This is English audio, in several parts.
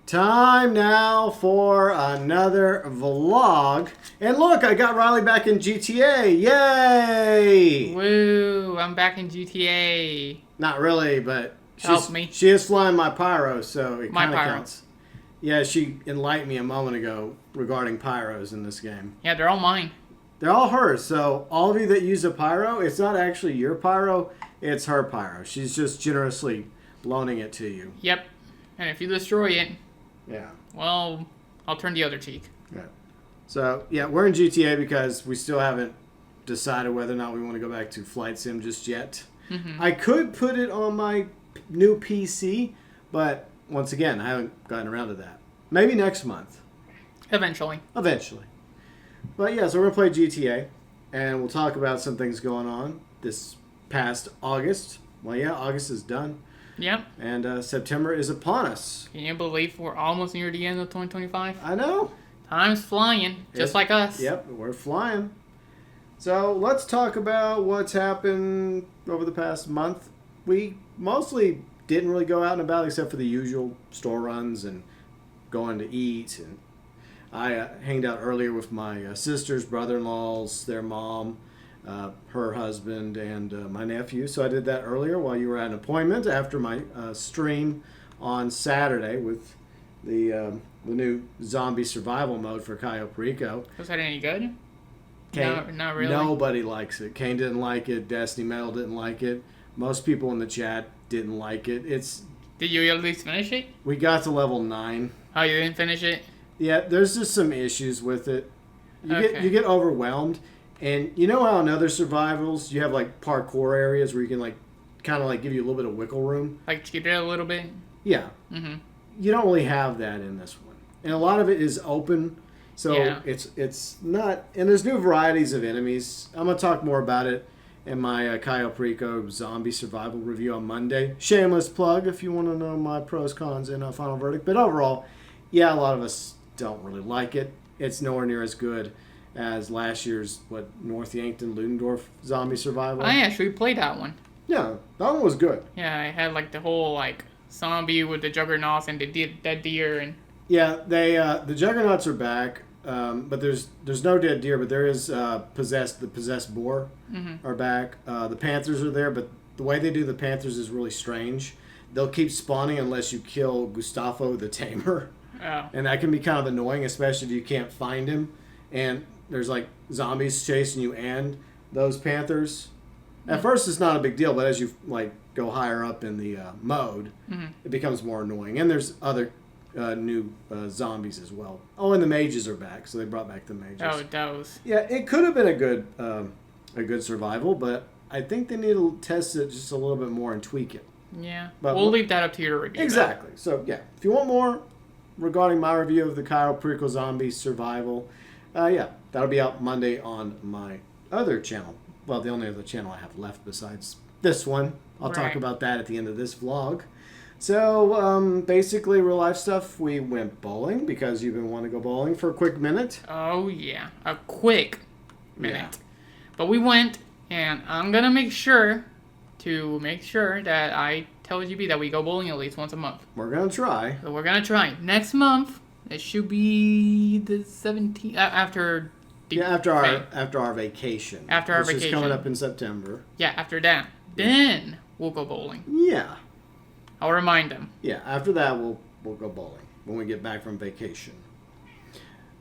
Time now for another vlog. And look, I got Riley back in GTA. Yay! Woo, I'm back in GTA. Not really, but Help me. She is flying my Pyro, so it My kind of Pyro. counts. Yeah, she enlightened me a moment ago regarding Pyros in this game. Yeah, they're all mine. They're all hers, so all of you that use a Pyro, it's not actually your Pyro, it's her Pyro. She's just generously loaning it to you. Yep. And if you destroy it, Yeah. well, I'll turn the other cheek. Yeah. So, yeah, we're in GTA because we still haven't decided whether or not we want to go back to Flight Sim just yet. Mm-hmm. I could put it on my new PC, but once again, I haven't gotten around to that. Maybe next month. Eventually. Eventually. But yeah, so we're going to play GTA, and we'll talk about some things going on this past August. Well, yeah, August is done. Yep. And September is upon us. Can you believe we're almost near the end of 2025? I know. Time's flying, just like us. Yep, we're flying. So let's talk about what's happened over the past month. We mostly didn't really go out and about except for the usual store runs and going to eat. And I hanged out earlier with my sisters, brother-in-laws, their mom, her husband, and my nephew. So I did that earlier while you were at an appointment after my stream on Saturday with the new zombie survival mode for Cayo Perico. Was that any good? Kane, No, not really. Nobody likes it. Kane didn't like it. Destiny Metal didn't like it. Most people in the chat didn't like it. Did you at least finish it? We got to level 9. Oh, you didn't finish it? Yeah, there's just some issues with it. Okay. You get overwhelmed, and you know how in other survivals you have like parkour areas where you can like kind of like give you a little bit of wiggle room. Like cheat it a little bit? Yeah. Mm-hmm. You don't really have that in this one, and a lot of it is open. So Yeah. it's not, and there's new varieties of enemies. I'm gonna talk more about it in my Cayo Perico zombie survival review on Monday. Shameless plug if you want to know my pros cons and final verdict. But overall, yeah, a lot of us don't really like it. It's nowhere near as good as last year's North Yankton Ludendorff zombie survival. I actually played that one. Yeah, that one was good. Yeah, I had like the whole like zombie with the juggernauts and the dead deer and. Yeah, the juggernauts are back. But there's no dead deer, but there is the possessed boar are back. The panthers are there, but the way they do the panthers is really strange. They'll keep spawning unless you kill Gustavo the Tamer, and that can be kind of annoying, especially if you can't find him. And there's like zombies chasing you and those panthers. At first, it's not a big deal, but as you like go higher up in the mode, it becomes more annoying. And there's other new zombies as well. Oh, and the mages are back, so they brought back the mages. Oh, those. Yeah, it could have been a good survival, but I think they need to test it just a little bit more and tweak it. Yeah, But we'll leave that up to your review. Exactly. So yeah, if you want more regarding my review of the Cayo Perico Zombie Survival, yeah, that'll be out Monday on my other channel. Well, the only other channel I have left besides this one. I'll talk Right. about that at the end of this vlog. So, basically, real life stuff. We went bowling because you've been wanting to go bowling for a quick minute. Oh, yeah. A quick minute. Yeah. But we went, and I'm going to make sure that I tell GB that we go bowling at least once a month. We're going to try. So we're going to try. Next month, it should be the 17th, after... After our vacation. After our which is vacation. coming up in September. Yeah, after that. Then we'll go bowling. Yeah. I'll remind them. Yeah, after that, we'll go bowling when we get back from vacation.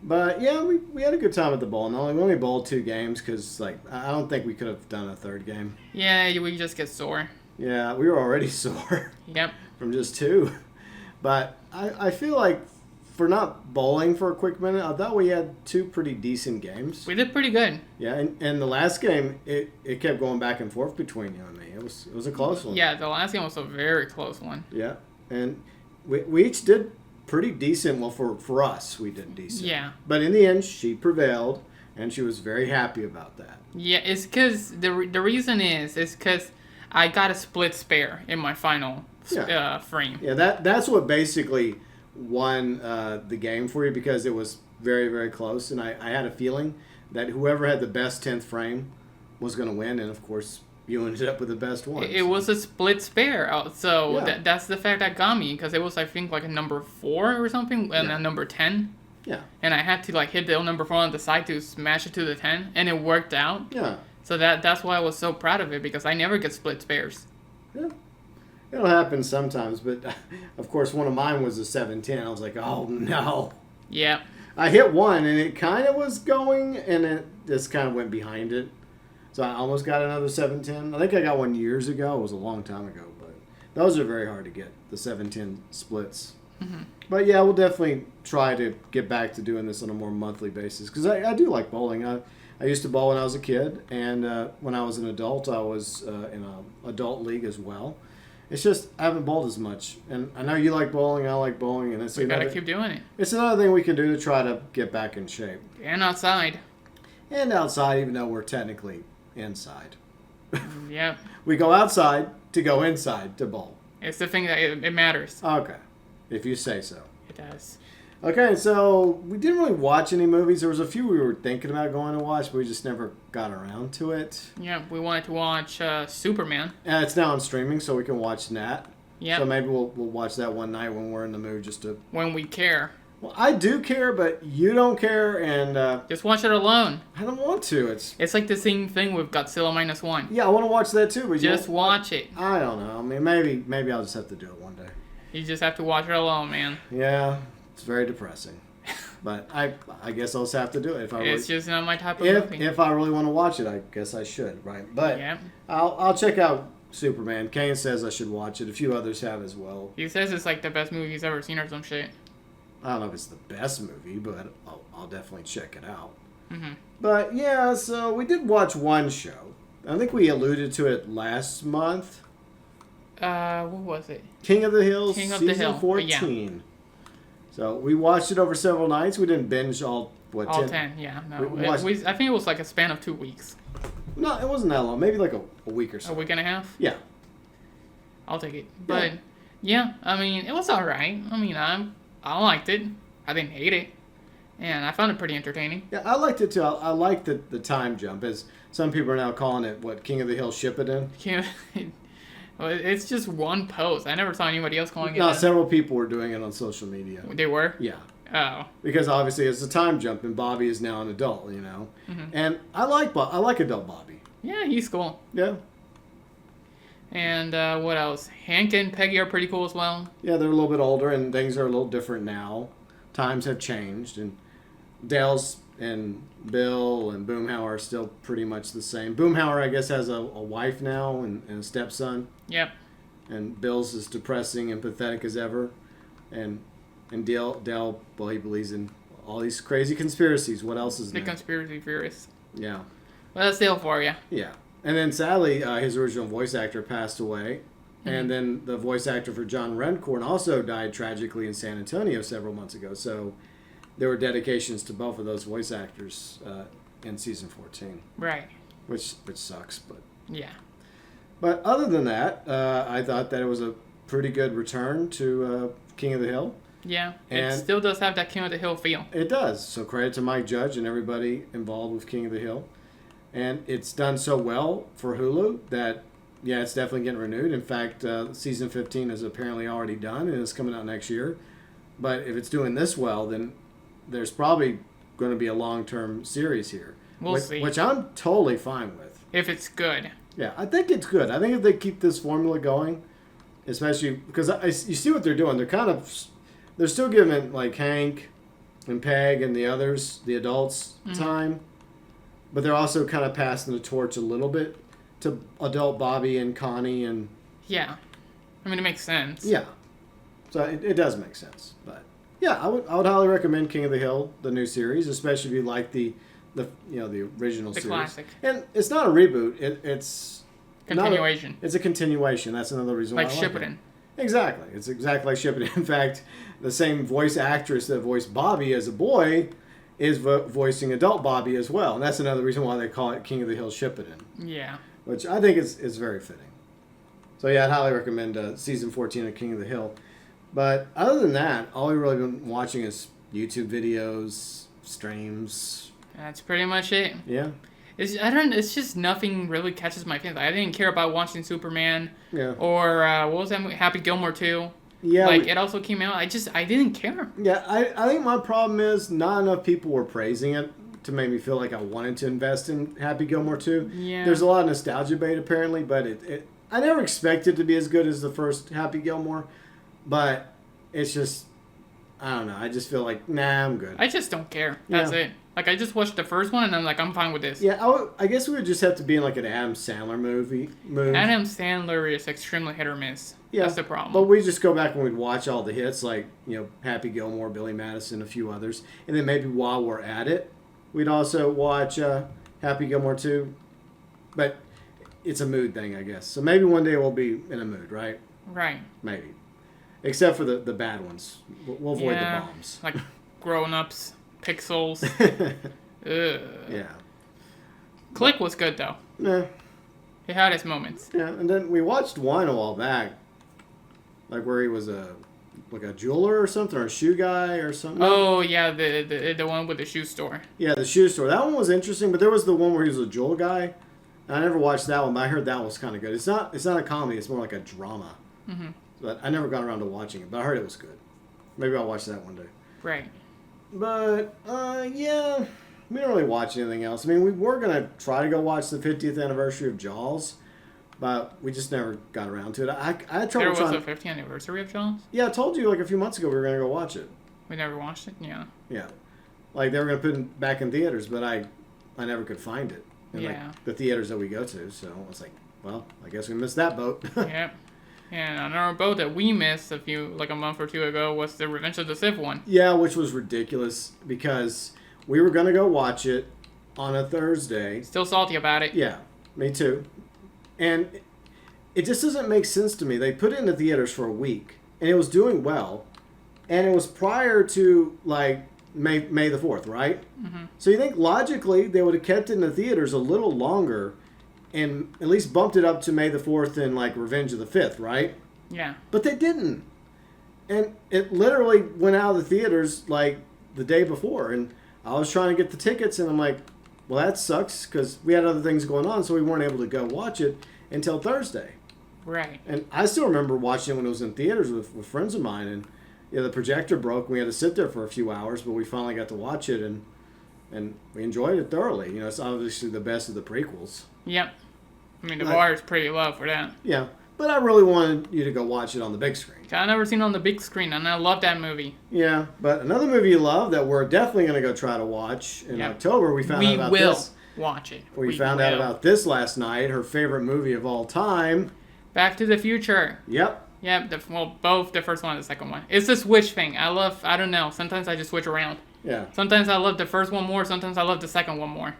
But, yeah, we had a good time at the bowling. We only bowled 2 games because, like, I don't think we could have done a third game. Yeah, we just get sore. Yeah, we were already sore Yep. from just 2. But I feel like for not bowling for a quick minute, I thought we had 2 pretty decent games. We did pretty good. Yeah, and the last game, it kept going back and forth between you and me. It was a close one. Yeah, the last game was a very close one. Yeah, and we each did pretty decent. Well, for us, we did decent. Yeah. But in the end, she prevailed, and she was very happy about that. Yeah, it's because the reason is because I got a split spare in my final frame. Yeah, that's what basically won the game for you because it was very, very close, and I had a feeling that whoever had the best 10th frame was going to win, and of course you ended up with the best one. It was a split spare, so Yeah. that's the fact that got me, because it was, I think, like a number 4 or something, and a number 10. Yeah. And I had to like hit the number 4 on the side to smash it to the 10, and it worked out. Yeah. So that's why I was so proud of it, because I never get split spares. Yeah. It'll happen sometimes, but of course one of mine was a 710. I was like, oh no. Yeah. I hit one and it kind of was going and it just kind of went behind it. So I almost got another 710. I think I got one years ago. It was a long time ago, but those are very hard to get, the 710 splits. Mm-hmm. But yeah, we'll definitely try to get back to doing this on a more monthly basis because I do like bowling. I used to bowl when I was a kid, and when I was an adult, I was in an adult league as well. It's just I haven't bowled as much, and I know you like bowling. I like bowling, and We gotta keep doing it. It's another thing we can do to try to get back in shape. And outside. And outside, even though we're technically inside. Yep. We go outside to go inside to bowl. It's the thing that it matters. Okay, if you say so. It does. Okay, so we didn't really watch any movies. There was a few we were thinking about going to watch, but we just never got around to it. Yeah, we wanted to watch Superman. It's now on streaming, so we can watch that. Yeah. So maybe we'll watch that one night when we're in the mood just to... When we care. Well, I do care, but you don't care, and... Just watch it alone. I don't want to. It's like the same thing with Godzilla -1. Yeah, I want to watch that too, but Just watch it. I don't know. I mean, maybe I'll just have to do it one day. You just have to watch it alone, man. Yeah, it's very depressing. But I guess I'll just have to do it. It's just not my type of movie. If I really want to watch it, I guess I should, right? But yeah. I'll check out Superman. Kane says I should watch it. A few others have as well. He says it's like the best movie he's ever seen or some shit. I don't know if it's the best movie, but I'll definitely check it out. Mm-hmm. But yeah, so we did watch one show. I think we alluded to it last month. What was it? King of the Hill, King of season the Hill. 14. Yeah. So we watched it over several nights. We didn't binge all 10, yeah. No, watched- I think it was like a span of 2 weeks. No, it wasn't that long. Maybe like a week or so. A week and a half? Yeah. I'll take it. But, yeah, I mean, it was alright. I mean, I liked it. I didn't hate it. And I found it pretty entertaining. Yeah, I liked it too. I liked the time jump, as some people are now calling it, King of the Hill Shippuden? Well, it's just one post. I never saw anybody else calling it No, that. several people were doing it on social media. They were? Yeah. Oh. Because obviously it's a time jump, and Bobby is now an adult, you know? Mm-hmm. And I like adult Bobby. Yeah, he's cool. Yeah. And what else? Hank and Peggy are pretty cool as well. Yeah, they're a little bit older, and things are a little different now. Times have changed, and Dale's and Bill and Boomhauer are still pretty much the same. Boomhauer, I guess, has a wife now and a stepson. Yep. And Bill's as depressing and pathetic as ever. And Dale, well, he believes in all these crazy conspiracies. What else is The new? conspiracy theorists. Yeah. Well, that's Dale for you. Yeah. And then sadly, his original voice actor passed away. Mm-hmm. And then the voice actor for John Rencorn also died tragically in San Antonio several months ago. So there were dedications to both of those voice actors in season 14. Right. Which sucks, but... Yeah. But other than that, I thought that it was a pretty good return to King of the Hill. Yeah. And it still does have that King of the Hill feel. It does. So credit to Mike Judge and everybody involved with King of the Hill. And it's done so well for Hulu that, yeah, it's definitely getting renewed. In fact, season 15 is apparently already done and it's coming out next year. But if it's doing this well, then there's probably going to be a long-term series here. We'll see. Which I'm totally fine with. If it's good. Yeah, I think it's good. I think if they keep this formula going, especially because you see what they're doing. They're still giving like Hank and Peg and the others, the adults, time, but they're also kind of passing the torch a little bit to adult Bobby and Connie and. Yeah, I mean it makes sense. Yeah, so it does make sense. But yeah, I would highly recommend King of the Hill, the new series, especially if you like the original series. Classic. And it's not a reboot. It's Continuation. It's a continuation. That's another reason why Like I like Shippuden. it. Exactly. It's exactly like Shippuden. In fact, the same voice actress that voiced Bobby as a boy is voicing adult Bobby as well. And that's another reason why they call it King of the Hill Shippuden. Yeah. Which I think is very fitting. So yeah, I'd highly recommend season 14 of King of the Hill. But other than that, all we've really been watching is YouTube videos, streams. That's pretty much it. Yeah. It's just nothing really catches my fancy. I didn't care about watching Superman. Yeah. Or what was that movie? Happy Gilmore 2. Yeah. Like it also came out. I didn't care. Yeah, I think my problem is not enough people were praising it to make me feel like I wanted to invest in Happy Gilmore 2. Yeah. There's a lot of nostalgia bait apparently, but I never expected it to be as good as the first Happy Gilmore, but it's just, I don't know. I just feel like, nah, I'm good. I just don't care. That's it. Like, I just watched the first one, and I'm like, I'm fine with this. Yeah, I guess we would just have to be in like an Adam Sandler move. Adam Sandler is extremely hit or miss. Yeah, that's the problem. But we just go back and we'd watch all the hits, like, Happy Gilmore, Billy Madison, a few others. And then maybe while we're at it, we'd also watch Happy Gilmore 2. But it's a mood thing, I guess. So maybe one day we'll be in a mood, right? Right. Maybe. Except for the bad ones. We'll avoid the bombs. Like grown-ups, Pixels. Yeah. Click was good, though. Yeah. It had its moments. Yeah, and then we watched one a while back. Like where he was a jeweler or something, or a shoe guy or something. Oh, yeah, the one with the shoe store. Yeah, the shoe store. That one was interesting, but there was the one where he was a jewel guy. I never watched that one, but I heard that was kind of good. It's not a comedy. It's more like a drama. Mm-hmm. But I never got around to watching it, but I heard it was good. Maybe I'll watch that one day. Right. But, yeah, we don't really watch anything else. I mean, we were going to try to go watch the 50th anniversary of Jaws, but we just never got around to it. I had trouble trying... There was a 50th anniversary of Jaws? Yeah, I told you like a few months ago we were going to go watch it. We never watched it? Yeah. Yeah. Like, they were going to put it back in theaters, but I never could find it. In, like, the theaters that we go to, so I was like, well, I guess we missed that boat. Yep. And another boat that we missed a month or two ago was the Revenge of the Sith one. Yeah, which was ridiculous because we were going to go watch it on a Thursday. Still salty about it. Yeah, me too. And it just doesn't make sense to me. They put it in the theaters for a week, and it was doing well, and it was prior to, like, May the 4th, right? Mm-hmm. So you think logically they would have kept it in the theaters a little longer and at least bumped it up to May the 4th and like Revenge of the 5th, right? Yeah. But they didn't. And it literally went out of the theaters like the day before. And I was trying to get the tickets and I'm like, well, that sucks because we had other things going on, so we weren't able to go watch it until Thursday. Right. And I still remember watching it when it was in theaters with friends of mine. And the projector broke and we had to sit there for a few hours, but we finally got to watch it and we enjoyed it thoroughly. It's obviously the best of the prequels. Yep. I mean, the bar is pretty low for that. Yeah. But I really wanted you to go watch it on the big screen. I've never seen it on the big screen, and I love that movie. Yeah. But another movie you love that we're definitely going to go try to watch in October, we found out about this. We will watch it. We found out about this last night, her favorite movie of all time. Back to the Future. Yep. Yep, both the first one and the second one. It's the switch thing. I don't know. Sometimes I just switch around. Yeah. Sometimes I love the first one more. Sometimes I love the second one more.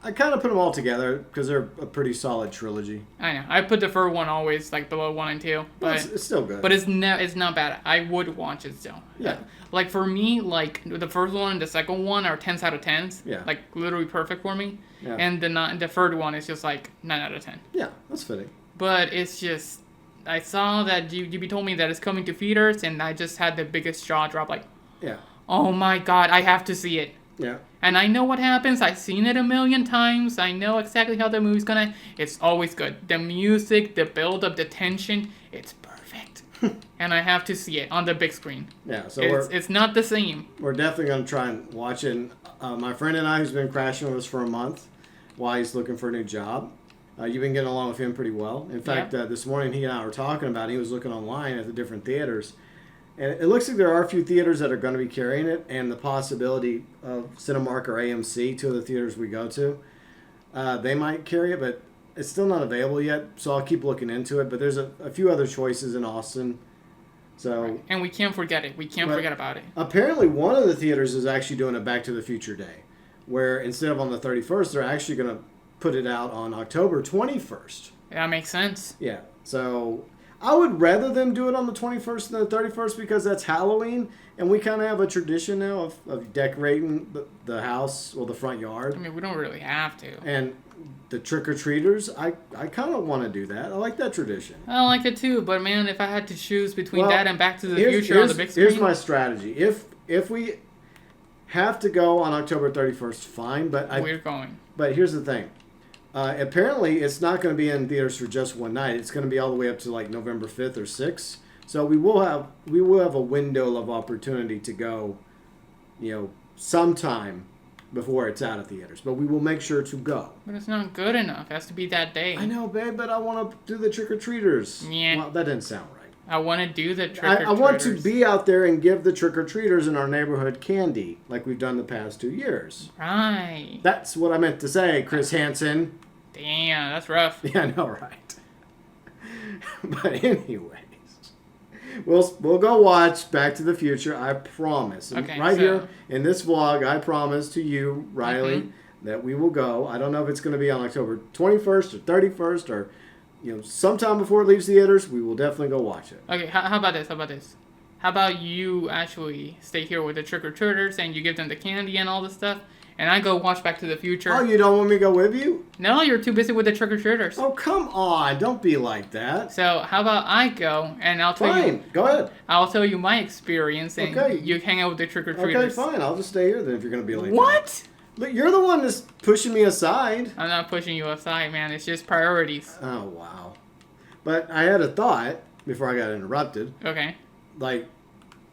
I kind of put them all together because they're a pretty solid trilogy. I know. I put the first one always like below 1 and 2. But well, it's still good. But it's not bad. I would watch it still. Yeah. Like for me, like the first one and the second one are 10s out of 10s. Yeah. Like literally perfect for me. Yeah. And the third one is just like 9 out of 10. Yeah, that's fitting. But it's just... I saw that you told me that it's coming to theaters, and I just had the biggest jaw drop. Like, yeah, oh my god, I have to see it. Yeah, and I know what happens. I've seen it a million times. I know exactly how the movie's gonna. It's always good. The music, the build up, the tension, it's perfect. And I have to see it on the big screen. Yeah, so it's not the same. We're definitely gonna try and watch it. My friend and I, who's been crashing with us for a month, while he's looking for a new job. You've been getting along with him pretty well. In fact, this morning he and I were talking about it. He was looking online at the different theaters. And it looks like there are a few theaters that are going to be carrying it, and the possibility of Cinemark or AMC, two of the theaters we go to, they might carry it, but it's still not available yet, so I'll keep looking into it. But there's a few other choices in Austin. So And we can't forget it. We can't forget about it. Apparently one of the theaters is actually doing a Back to the Future Day, where instead of on the 31st, they're actually going to put it out on October 21st. That makes sense. Yeah. So I would rather them do it on the 21st than the 31st because that's Halloween, and we kind of have a tradition now of decorating the house or the front yard. I mean, we don't really have to. And the trick-or-treaters, I kind of want to do that. I like that tradition. I like it too, but man, if I had to choose between that and Back to the Future on the big screen... Here's my strategy. If we have to go on October 31st, fine, but we're going. But here's the thing. Apparently, it's not going to be in theaters for just one night. It's going to be all the way up to like November 5th or 6th. So we will have a window of opportunity to go, sometime before it's out of theaters. But we will make sure to go. But it's not good enough. It has to be that day. I know, babe, but I want to do the trick-or-treaters. Yeah. Well, that didn't sound right. I want to do the trick-or-treaters. I want to be out there and give the trick-or-treaters in our neighborhood candy like we've done the past 2 years. Right. That's what I meant to say, Chris Hansen. Damn, that's rough. Yeah, I know, right? But anyways, we'll go watch Back to the Future. I promise. Okay, Here in this vlog, I promise to you, Riley, that we will go. I don't know if it's going to be on October 21st or 31st or sometime before it leaves theaters. We will definitely go watch it. Okay, how about this? How about you actually stay here with the trick-or-treaters and you give them the candy and all this stuff, and I go watch Back to the Future? Oh, you don't want me to go with you? No, you're too busy with the trick-or-treaters. Oh, come on. Don't be like that. So how about I go and I'll tell you... Fine, go ahead. I'll tell you my experience and Okay. you hang out with the trick-or-treaters. Okay, fine. I'll just stay here then if you're going to be like that. What? Look, you're the one that's pushing me aside. I'm not pushing you aside, man. It's just priorities. Oh, wow. But I had a thought before I got interrupted. Okay. Like,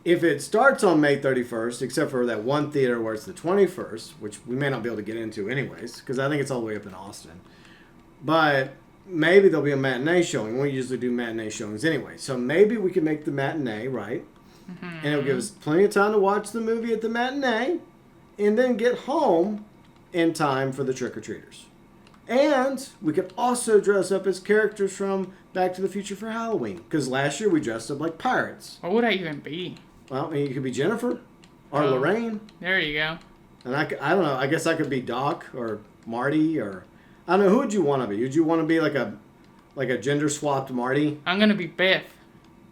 if it starts on May 31st, except for that one theater where it's the 21st, which we may not be able to get into anyways, because I think it's all the way up in Austin. But maybe there'll be a matinee showing. We usually do matinee showings anyway. So maybe we can make the matinee, right? Mm-hmm. And it'll give us plenty of time to watch the movie at the matinee and then get home in time for the trick-or-treaters. And we could also dress up as characters from Back to the Future for Halloween. Because last year we dressed up like pirates. What would I even be? Well, I mean, you could be Jennifer or Lorraine. There you go. And I don't know. I guess I could be Doc or Marty or... I don't know. Who would you want to be? Would you want to be like a gender-swapped Marty? I'm going to be Biff.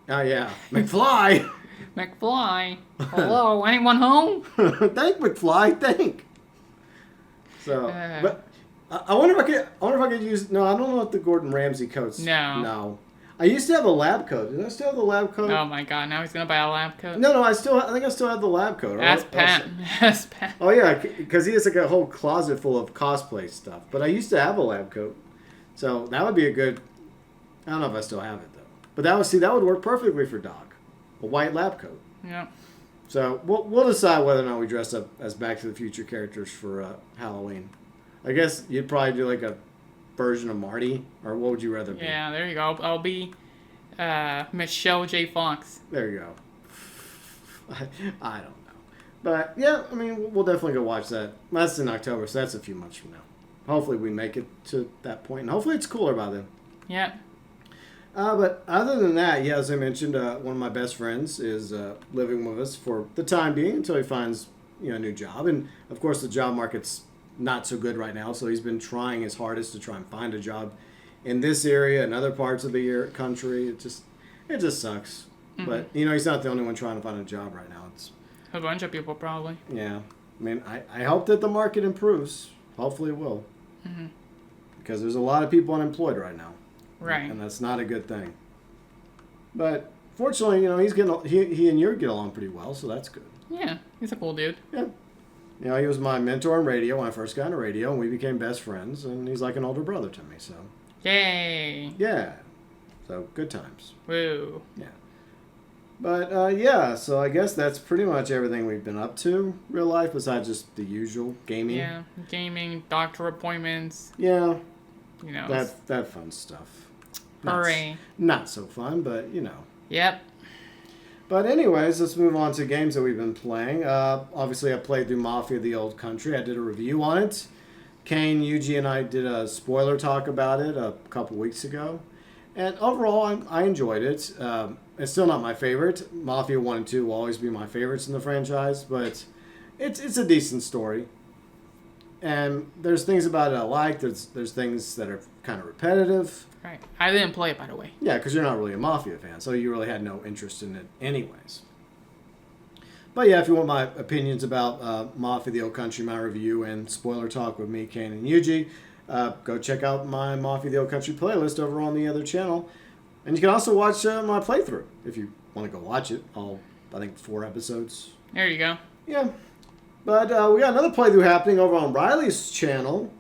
Oh, yeah. McFly! McFly. Hello, anyone home? Thank McFly. Thank. So, but... I wonder if I could use... No, I don't know if the Gordon Ramsay coats... No. I used to have a lab coat. Did I still have the lab coat? Oh my god, now he's going to buy a lab coat? No, I think I still have the lab coat. Ask Pat. Ask Pat. Oh yeah, because he has like a whole closet full of cosplay stuff. But I used to have a lab coat. So that would be a good... I don't know if I still have it though. But that would work perfectly for Doc. A white lab coat. Yeah. So we'll decide whether or not we dress up as Back to the Future characters for Halloween. I guess you'd probably do like a version of Marty, or what would you rather be? Yeah, there you go. I'll be Michelle J. Fox. There you go. I don't know. But yeah, I mean, we'll definitely go watch that. That's in October, so that's a few months from now. Hopefully we make it to that point, and hopefully it's cooler by then. Yeah. But other than that, yeah, as I mentioned, one of my best friends is living with us for the time being until he finds a new job. And of course, the job market's not so good right now, so he's been trying his hardest to try and find a job in this area and other parts of the country. It just sucks. Mm-hmm. But he's not the only one trying to find a job right now. It's a bunch of people probably. Yeah, I mean, I hope that the market improves. Hopefully it will. Mm-hmm. Because there's a lot of people unemployed right now. Right. And that's not a good thing. But fortunately, he and you get along pretty well, so that's good. Yeah, he's a cool dude. Yeah. He was my mentor in radio when I first got into radio, and we became best friends, and he's like an older brother to me, so. Yay. Yeah. So, good times. Woo. Yeah. But, yeah, so I guess that's pretty much everything we've been up to, real life, besides just the usual gaming. Yeah, gaming, doctor appointments. Yeah. That fun stuff. Hooray. Not so fun, but, Yep. But anyways, let's move on to games that we've been playing. Obviously, I played through Mafia The Old Country. I did a review on it. Kane, Yuji, and I did a spoiler talk about it a couple weeks ago. And overall, I enjoyed it. It's still not my favorite. Mafia 1 and 2 will always be my favorites in the franchise, but it's a decent story. And there's things about it I like. There's things that are kind of repetitive. Right. I didn't play it, by the way. Yeah, because you're not really a Mafia fan, so you really had no interest in it anyways. But yeah, if you want my opinions about Mafia The Old Country, my review, and spoiler talk with me, Kane, and Yuji, go check out my Mafia The Old Country playlist over on the other channel. And you can also watch my playthrough if you want to go watch it. I think 4 episodes. There you go. Yeah. But we got another playthrough happening over on Riley's channel.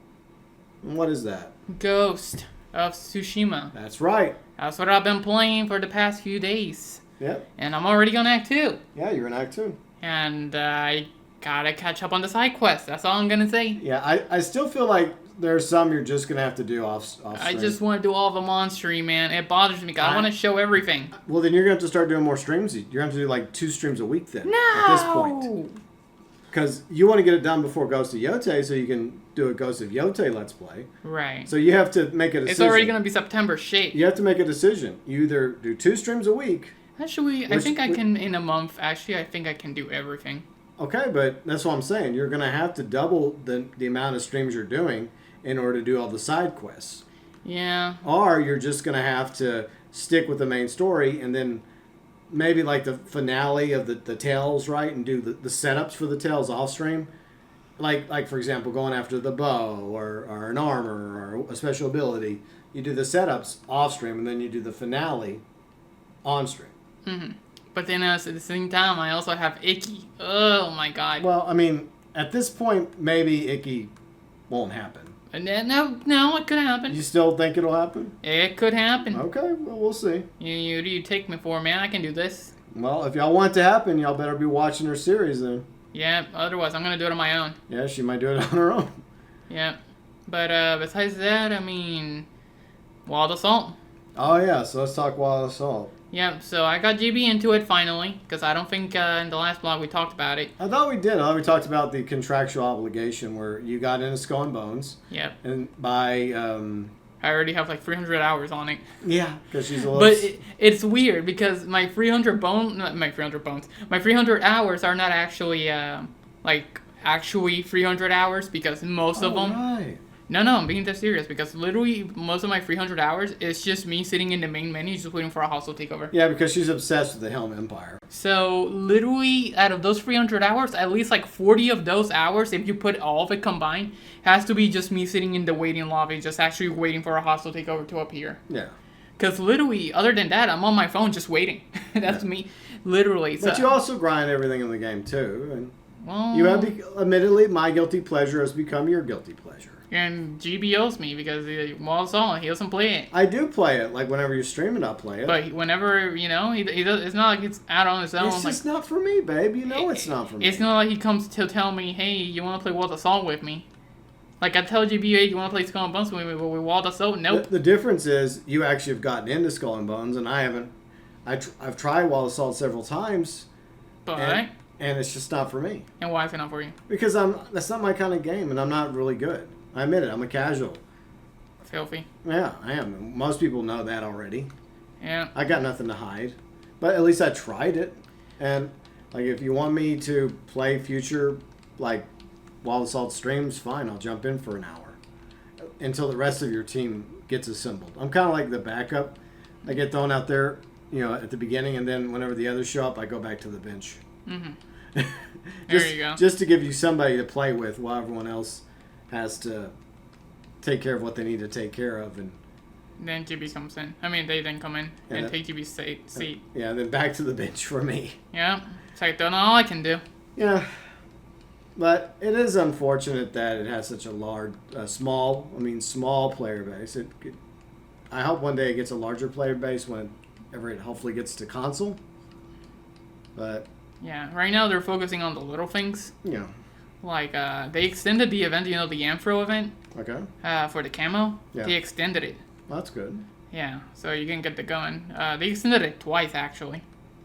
And what is that? Ghost of Tsushima. That's right. That's what I've been playing for the past few days. Yep. And I'm already on Act 2. Yeah, you're in Act 2. And I gotta catch up on the side quests. That's all I'm gonna say. Yeah, I still feel like there's some you're just gonna have to do off stream. I just want to do all of them on stream, man. It bothers me because I want to show everything. Well, then you're gonna have to start doing more streams. You're gonna have to do like 2 streams a week then. No! At this point. Because you want to get it done before Ghost of Yotei so you can do a Ghost of Yotei Let's Play. Right. So you have to make a decision. It's already gonna be September shit. You have to make a decision. You either do 2 streams a week. Actually, I think I can in a month. Actually, I think I can do everything. Okay, but that's what I'm saying. You're going to have to double the amount of streams you're doing in order to do all the side quests. Yeah. Or you're just going to have to stick with the main story and then maybe like the finale of the Tales, right? And do the setups for the Tales off stream. Like for example, going after the bow or an armor or a special ability. You do the setups off stream and then you do the finale on stream. Mm-hmm. But then at the same time, I also have Icky. Oh my god. Well, I mean, at this point, maybe Icky won't happen. No, it could happen. You still think it'll happen? It could happen. Okay, well, we'll see. You take me for, man. I can do this. Well, if y'all want it to happen, y'all better be watching her series then. Yeah, otherwise I'm going to do it on my own. Yeah, she might do it on her own. Yeah. But besides that, I mean, Wild Assault. Oh, yeah, so let's talk Wild Assault. Yeah, so I got GB into it finally, because I don't think in the last blog we talked about it. I thought we did. I thought we talked about the contractual obligation where you got into Skull and Bones. Yep. And by... I already have like 300 hours on it. Yeah, because she's a little... But it's weird, because my 300 hours are not actually, actually 300 hours, because most of them... Right. No, I'm being dead serious, because literally most of my 300 hours is just me sitting in the main menu just waiting for a hostile takeover. Yeah, because she's obsessed with the Helm Empire. So literally out of those 300 hours, at least like 40 of those hours, if you put all of it combined, has to be just me sitting in the waiting lobby, just actually waiting for a hostile takeover to appear. Yeah. Because literally, other than that, I'm on my phone just waiting. That's me, literally. But you also grind everything in the game too. And well, you have, admittedly, my guilty pleasure has become your guilty pleasure. And GB owes me because he doesn't play it. I do play it. Like, whenever you're streaming, I'll play it. But whenever, he does, it's not like it's out on his own. It's just not for me, babe. You know it's not for me. It's not like he comes to tell me, hey, you want to play Wild Assault with me? Like, I tell GB, hey, you want to play Skull and Bones with me, but with Wild Assault? Nope. The difference is you actually have gotten into Skull and Bones, and I haven't. I've tried Wild Assault several times. But... And it's just not for me. And why is it not for you? Because that's not my kind of game, and I'm not really good. I admit it. I'm a casual. Filthy. Yeah, I am. Most people know that already. Yeah. I got nothing to hide. But at least I tried it. And, like, if you want me to play future, like, Wild Assault streams, fine. I'll jump in for an hour. Until the rest of your team gets assembled. I'm kind of like the backup. I get thrown out there, at the beginning, and then whenever the others show up, I go back to the bench. Mm-hmm. There you go. Just to give you somebody to play with while everyone else has to take care of what they need to take care of, and then GB comes in. I mean, they then come in and take GB's seat. Yeah, then back to the bench for me. Yeah, it's like that's all I can do. Yeah, but it is unfortunate that it has such a small player base. I hope one day it gets a larger player base whenever it hopefully gets to console. But yeah, right now they're focusing on the little things. Yeah. Like, they extended the event, the Amphro event. Okay. For the camo. Yeah. They extended it. Well, that's good. Yeah, so you can get the gun. They extended it twice, actually.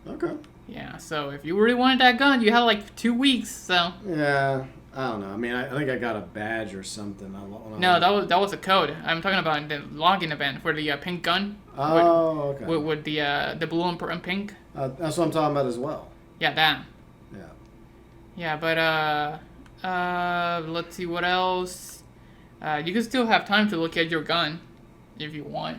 Okay. Yeah, so if you really wanted that gun, you had like 2 weeks, so. Yeah, I don't know. I mean, I think I got a badge or something. No, that was a code. I'm talking about the login event for the pink gun. Oh, okay. With the blue and pink. That's what I'm talking about as well. Yeah, that. Yeah. Yeah, but let's see what else. You can still have time to look at your gun if you want.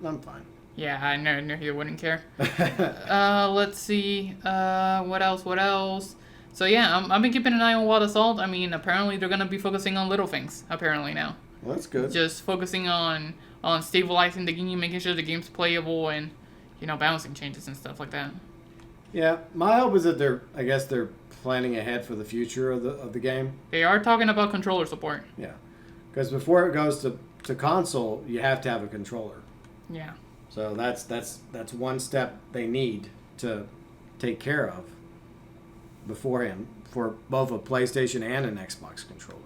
I'm fine. Yeah, I knew you wouldn't care. Let's see. What else? So yeah, I've been keeping an eye on Wild Assault. I mean, apparently they're gonna be focusing on little things. Apparently now. Well, that's good. Just focusing on stabilizing the game, making sure the game's playable, and balancing changes and stuff like that. Yeah, my hope is that they're planning ahead for the future of the game. They are talking about controller support. Yeah, because before it goes to to console, you have to have a controller. Yeah. So that's one step they need to take care of beforehand for both a PlayStation and an Xbox controller.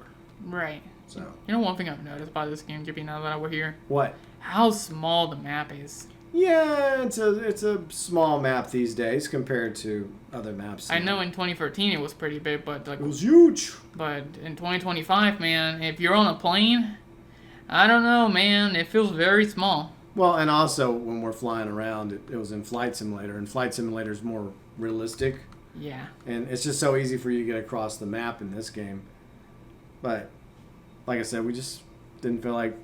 Right. So You know, one thing I've noticed about this game, JP, now that we're here, what? how small the map is. Yeah, it's a small map these days compared to other maps. I know in 2013 it was pretty big, but like, it was huge. but in 2025, man, if you're on a plane, I don't know, man, it feels very small. Well, and also when we're flying around, it was in Flight Simulator, and Flight Simulator is more realistic, Yeah. and it's just so easy for you to get across the map in this game. But like I said, we just didn't feel like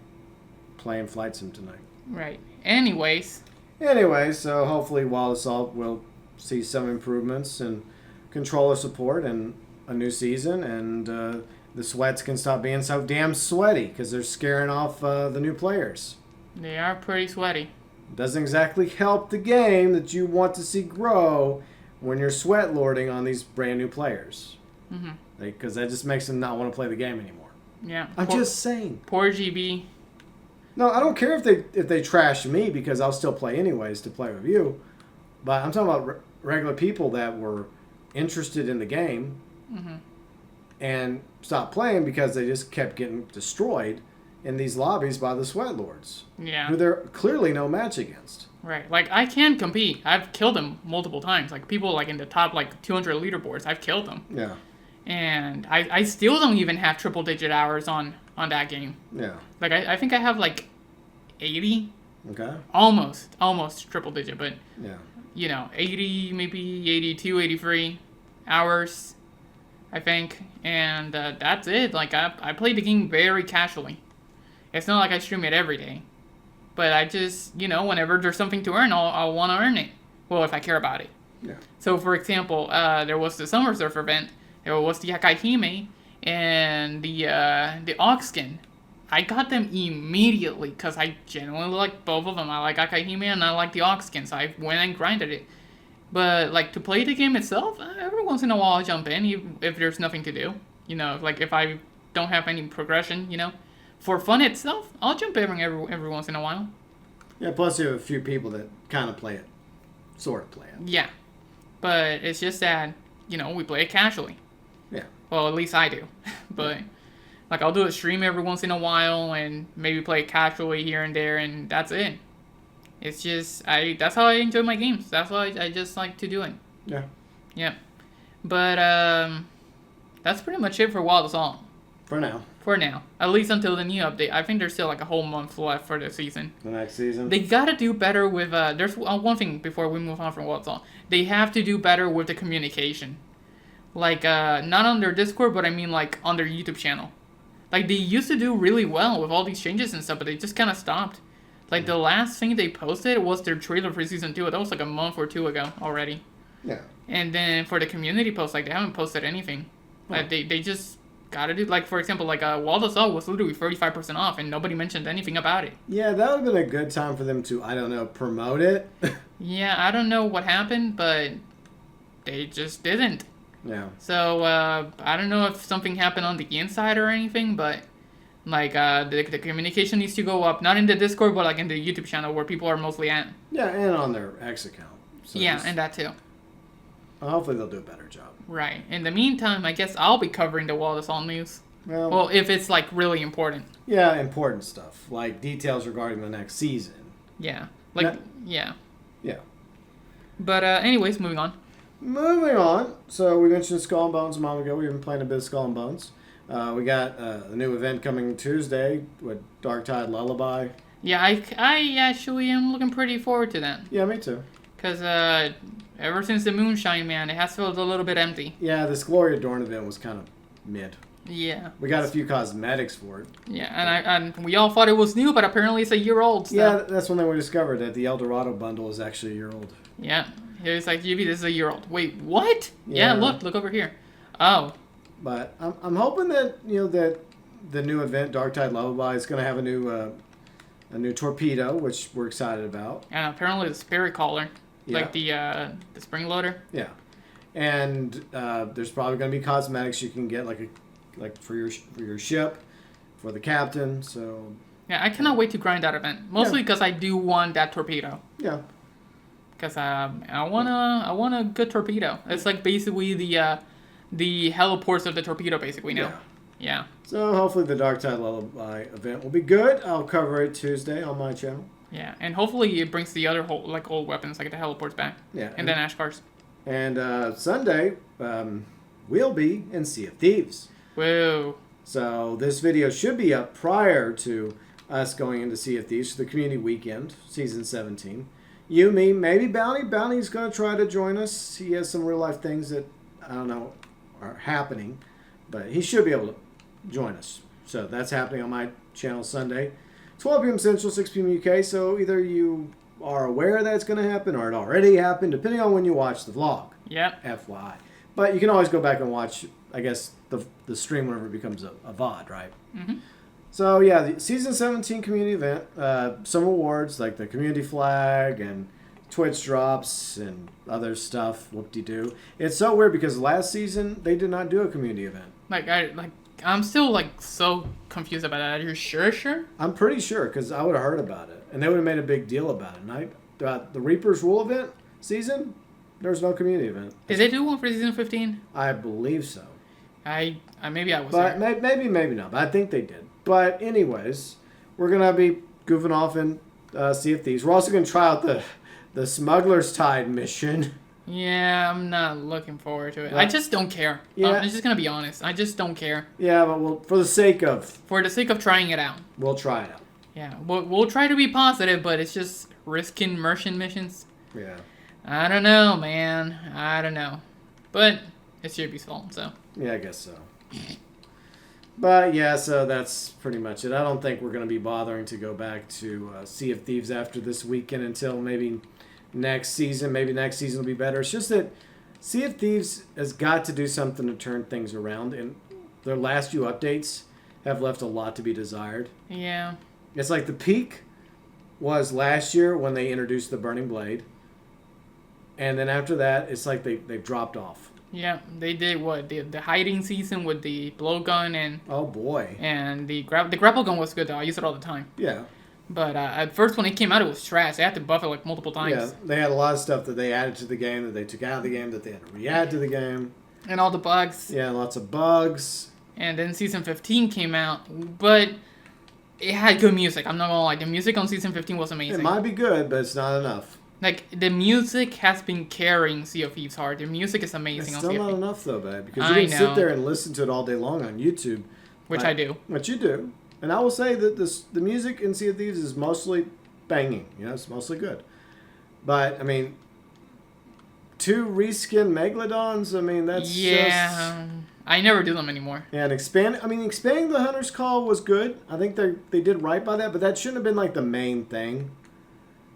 playing Flight Sim tonight. Right. Anyways, Anyway, so hopefully Wild Assault will see some improvements in controller support and a new season, and the sweats can stop being so damn sweaty because they're scaring off the new players. they are pretty sweaty. Doesn't exactly help the game that you want to see grow when you're sweat lording on these brand new players. Mm-hmm. Because that just makes them not want to play the game anymore. Yeah. I'm just saying. Poor GB. No, I don't care if they trash me because I'll still play anyways to play with you. But I'm talking about regular people that were interested in the game and stopped playing because they just kept getting destroyed in these lobbies by the sweat lords, Yeah. who they're clearly no match against. Right. Like, I can compete. I've killed them multiple times. Like, people, like, in the top, like, 200 leaderboards, I've killed them. Yeah, And I still don't even have triple-digit hours on that game. yeah, Like, I think I have, like, 80? okay, Almost triple-digit, but, yeah, you know, 80, maybe 82, 83 hours, I think. And that's it. Like, I play the game very casually. It's not like I stream it every day. But I just, you know, whenever there's something to earn, I'll want to earn it. Well, if I care about it. yeah. So, for example, there was the Summer Surf event. There was the Akaihime and the Ox skin. I got them immediately because I genuinely like both of them. I like Akaihime and I like the Ox skin, so I went and grinded it. But, like, to play the game itself, every once in a while I'll jump in if there's nothing to do. You know, like, if I don't have any progression, you know. For fun itself, I'll jump in every once in a while. Yeah, plus you have a few people that kind of play it, sort of play it. Yeah. But it's just that, you know, we play it casually. Yeah. Well, at least I do. But, like, I'll do a stream every once in a while and maybe play it casually here and there, and that's it. It's just, that's how I enjoy my games. That's how I just like to do it. Yeah. Yeah. But, that's pretty much it for Wild Assault. For now. For now. At least until the new update. I think there's still, like, a whole month left for the season. The next season. They gotta do better with, there's one thing before we move on from Wild Assault. They have to do better with the communication. Like, not on their Discord, but I mean, like, on their YouTube channel. Like, they used to do really well with all these changes and stuff, but they just kind of stopped. Like, the last thing they posted was their trailer for Season 2. That was, like, a month or two ago already. Yeah. And then for the community post, like, they haven't posted anything. Like, they just gotta do, like, for example, like, Wild Assault was literally 35% off, and nobody mentioned anything about it. Yeah, that would have been a good time for them to, I don't know, promote it. Yeah, I don't know what happened, but they just didn't. Yeah. So, I don't know if something happened on the inside or anything, but, like, the communication needs to go up, not in the Discord, but, like, in the YouTube channel where people are mostly at. Yeah, and on their X account. So Yeah, and that too. hopefully they'll do a better job. Right. In the meantime, I guess I'll be covering the Wild Assault news. Well, if it's, like, really important. Yeah, important stuff, like details regarding the next season. Yeah. Like, Yeah. But, anyways, moving on. Moving on. So we mentioned Skull and Bones a moment ago. We've been playing a bit of Skull and Bones. We got a new event coming Tuesday with Darktide Lullaby. Yeah, I actually am looking pretty forward to that. Yeah, me too. Because, ever since the Moonshine, man, it has felt a little bit empty. Yeah, this Gloria Dorn event was kind of mid. Yeah. We got a few cosmetics for it. Yeah, and we all thought it was new, but apparently it's a year old. So. Yeah, that's when we discovered that the El Dorado bundle is actually a year old. Yeah, it's like, GB, this is a year old. Wait, what? Yeah, look over here. Oh. But I'm hoping that that the new event Darktide Lullaby is going to have a new torpedo, which we're excited about. And apparently the Spirit Caller, like the spring loader. Yeah, and there's probably going to be cosmetics you can get like for your ship, for the captain. So Yeah, I cannot wait to grind that event. Mostly because I do want that torpedo. Yeah. Because I want a good torpedo. It's like basically the heliports of the torpedo basically now. Yeah. So hopefully the Dark Tide Lullaby event will be good. I'll cover it Tuesday on my channel. Yeah, and hopefully it brings the other old weapons like the heliports back. Yeah. And then Ashcars. And Sunday, we'll be in Sea of Thieves. Whoa. So this video should be up prior to us going into Sea of Thieves, the community weekend, season 17. You, me, maybe Bounty. Bounty's going to try to join us. He has some real life things that, I don't know, are happening. But he should be able to join us. So that's happening on my channel Sunday. 12 p.m. Central, 6 p.m. UK. So either you are aware that's going to happen or it already happened, depending on when you watch the vlog. Yep. FYI. But you can always go back and watch, I guess, the stream whenever it becomes a VOD, right? Mm-hmm. So, yeah, the Season 17 community event, some rewards like the community flag and Twitch drops and other stuff, whoop-de-doo. It's so weird because last season, they did not do a community event. I'm still so confused about that. Are you sure? I'm pretty sure because I would have heard about it. And they would have made a big deal about it. And the Reaper's Rule event season, there's no community event. Did they do one for season 15? I believe so. Maybe I was But there. maybe not. But I think they did. But anyways, we're going to be goofing off in Sea of Thieves. We're also going to try out the Smuggler's Tide mission. Yeah, I'm not looking forward to it. Yeah. I just don't care. Yeah. I'm just going to be honest. I just don't care. Yeah, but for the sake of trying it out. We'll try it out. Yeah, we'll try to be positive, but it's just risking immersion missions. Yeah. I don't know, man. I don't know. But it's JB's fault, so. Yeah, I guess so. But yeah, so that's pretty much it. I don't think we're going to be bothering to go back to Sea of Thieves after this weekend until maybe next season. Maybe next season will be better. It's just that Sea of Thieves has got to do something to turn things around, and their last few updates have left a lot to be desired. Yeah. It's like the peak was last year when they introduced the Burning Blade, and then after that, it's like they've dropped off. Yeah, they did what? The hiding season with the blowgun and... Oh, boy. And the grapple gun was good, though. I use it all the time. Yeah. But at first, when it came out, it was trash. They had to buff it multiple times. Yeah, they had a lot of stuff that they added to the game, that they took out of the game, that they had to re-add to the game. And all the bugs. Yeah, lots of bugs. And then Season 15 came out, but it had good music. I'm not gonna lie. The music on Season 15 was amazing. It might be good, but it's not enough. The music has been carrying Sea of Thieves hard. The music is amazing It's on still Sea of not Thieves. enough, though, babe. Because you can sit there and listen to it all day long on YouTube. Which I do. Which you do. And I will say that the music in Sea of Thieves is mostly banging. You know, it's mostly good. But, I mean, 2 reskin Megalodons, I mean, that's just... I never do them anymore. And expanding the Hunter's Call was good. I think they did right by that, but that shouldn't have been like the main thing.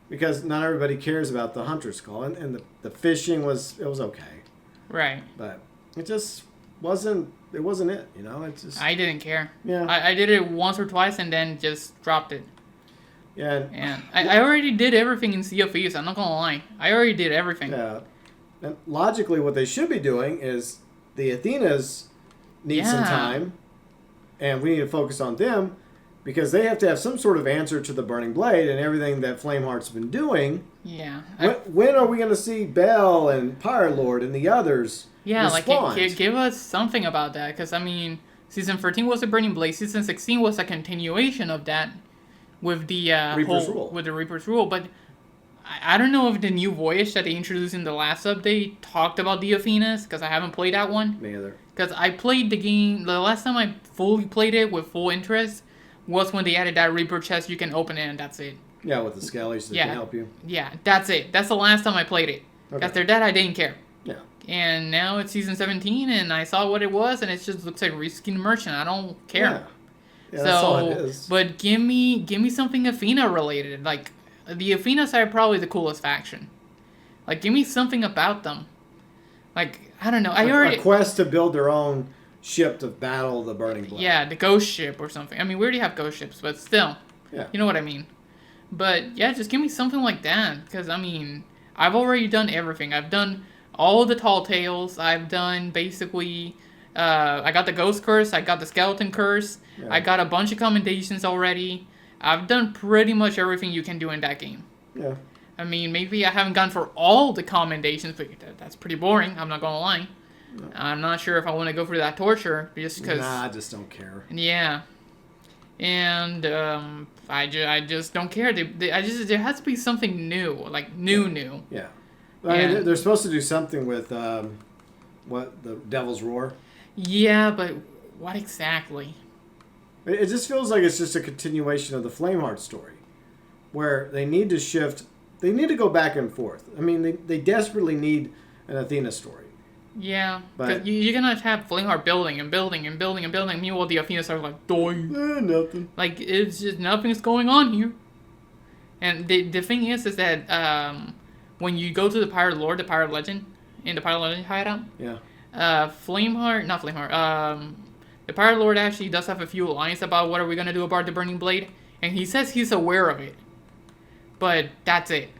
Because not everybody cares about the Hunter's Call. And the fishing was okay. Right. But it just wasn't it, you know? It's just... I didn't care. Yeah. I did it once or twice and then just dropped it. Yeah. And I already did everything in Sea of Thieves. I'm not gonna lie. I already did everything. Yeah. And logically, what they should be doing is the Athenas need some time, and we need to focus on them because they have to have some sort of answer to the Burning Blade and everything that Flameheart's been doing. Yeah. When are we going to see Belle and Pyro Lord and the others respond? Give us something about that, because, I mean, Season 13 was the Burning Blade. Season 16 was a continuation of that with the Reaper's Rule. But I don't know if the new voyage that they introduced in the last update talked about the Athenas, because I haven't played that one. Me either. Because I played the game, the last time I fully played it with full interest was when they added that Reaper chest. You can open it and that's it. Yeah, with the skellies that can help you. Yeah, that's it. That's the last time I played it. Okay. After that, I didn't care. Yeah. And now it's Season 17, and I saw what it was, and it just looks like Risking Merchant. I don't care. Yeah, that's all it is. But give me something Athena related. Like, the Athenas are probably the coolest faction. Like, give me something about them. Like, I don't know. A quest to build their own ship to battle the Burning Blade. Yeah, the ghost ship or something. I mean, we already have ghost ships, but still. Yeah. You know what I mean. But, yeah, just give me something like that. Because, I mean, I've already done everything. I've done all the Tall Tales. I've done, basically... I got the Ghost Curse. I got the Skeleton Curse. Yeah. I got a bunch of commendations already. I've done pretty much everything you can do in that game. Yeah. I mean, maybe I haven't gone for all the commendations, but that's pretty boring. I'm not gonna lie. No. I'm not sure if I want to go through that torture just because. Nah, I just don't care. Yeah. And I just don't care. There has to be something new, like new. Yeah. I mean, they're supposed to do something with the Devil's Roar. Yeah, but what exactly? It just feels like it's just a continuation of the Flameheart story, where they need to shift. They need to go back and forth. I mean, they desperately need an Athena story. Yeah, because you're gonna have Flameheart building. Meanwhile, the Athena starts like dying. Nothing. Like it's just nothing's going on here. And the thing is that when you go to the Pirate Lord, the Pirate Legend, in the Pirate Legend hideout, yeah, the Pirate Lord actually does have a few lines about what are we gonna do about the Burning Blade, and he says he's aware of it, but that's it.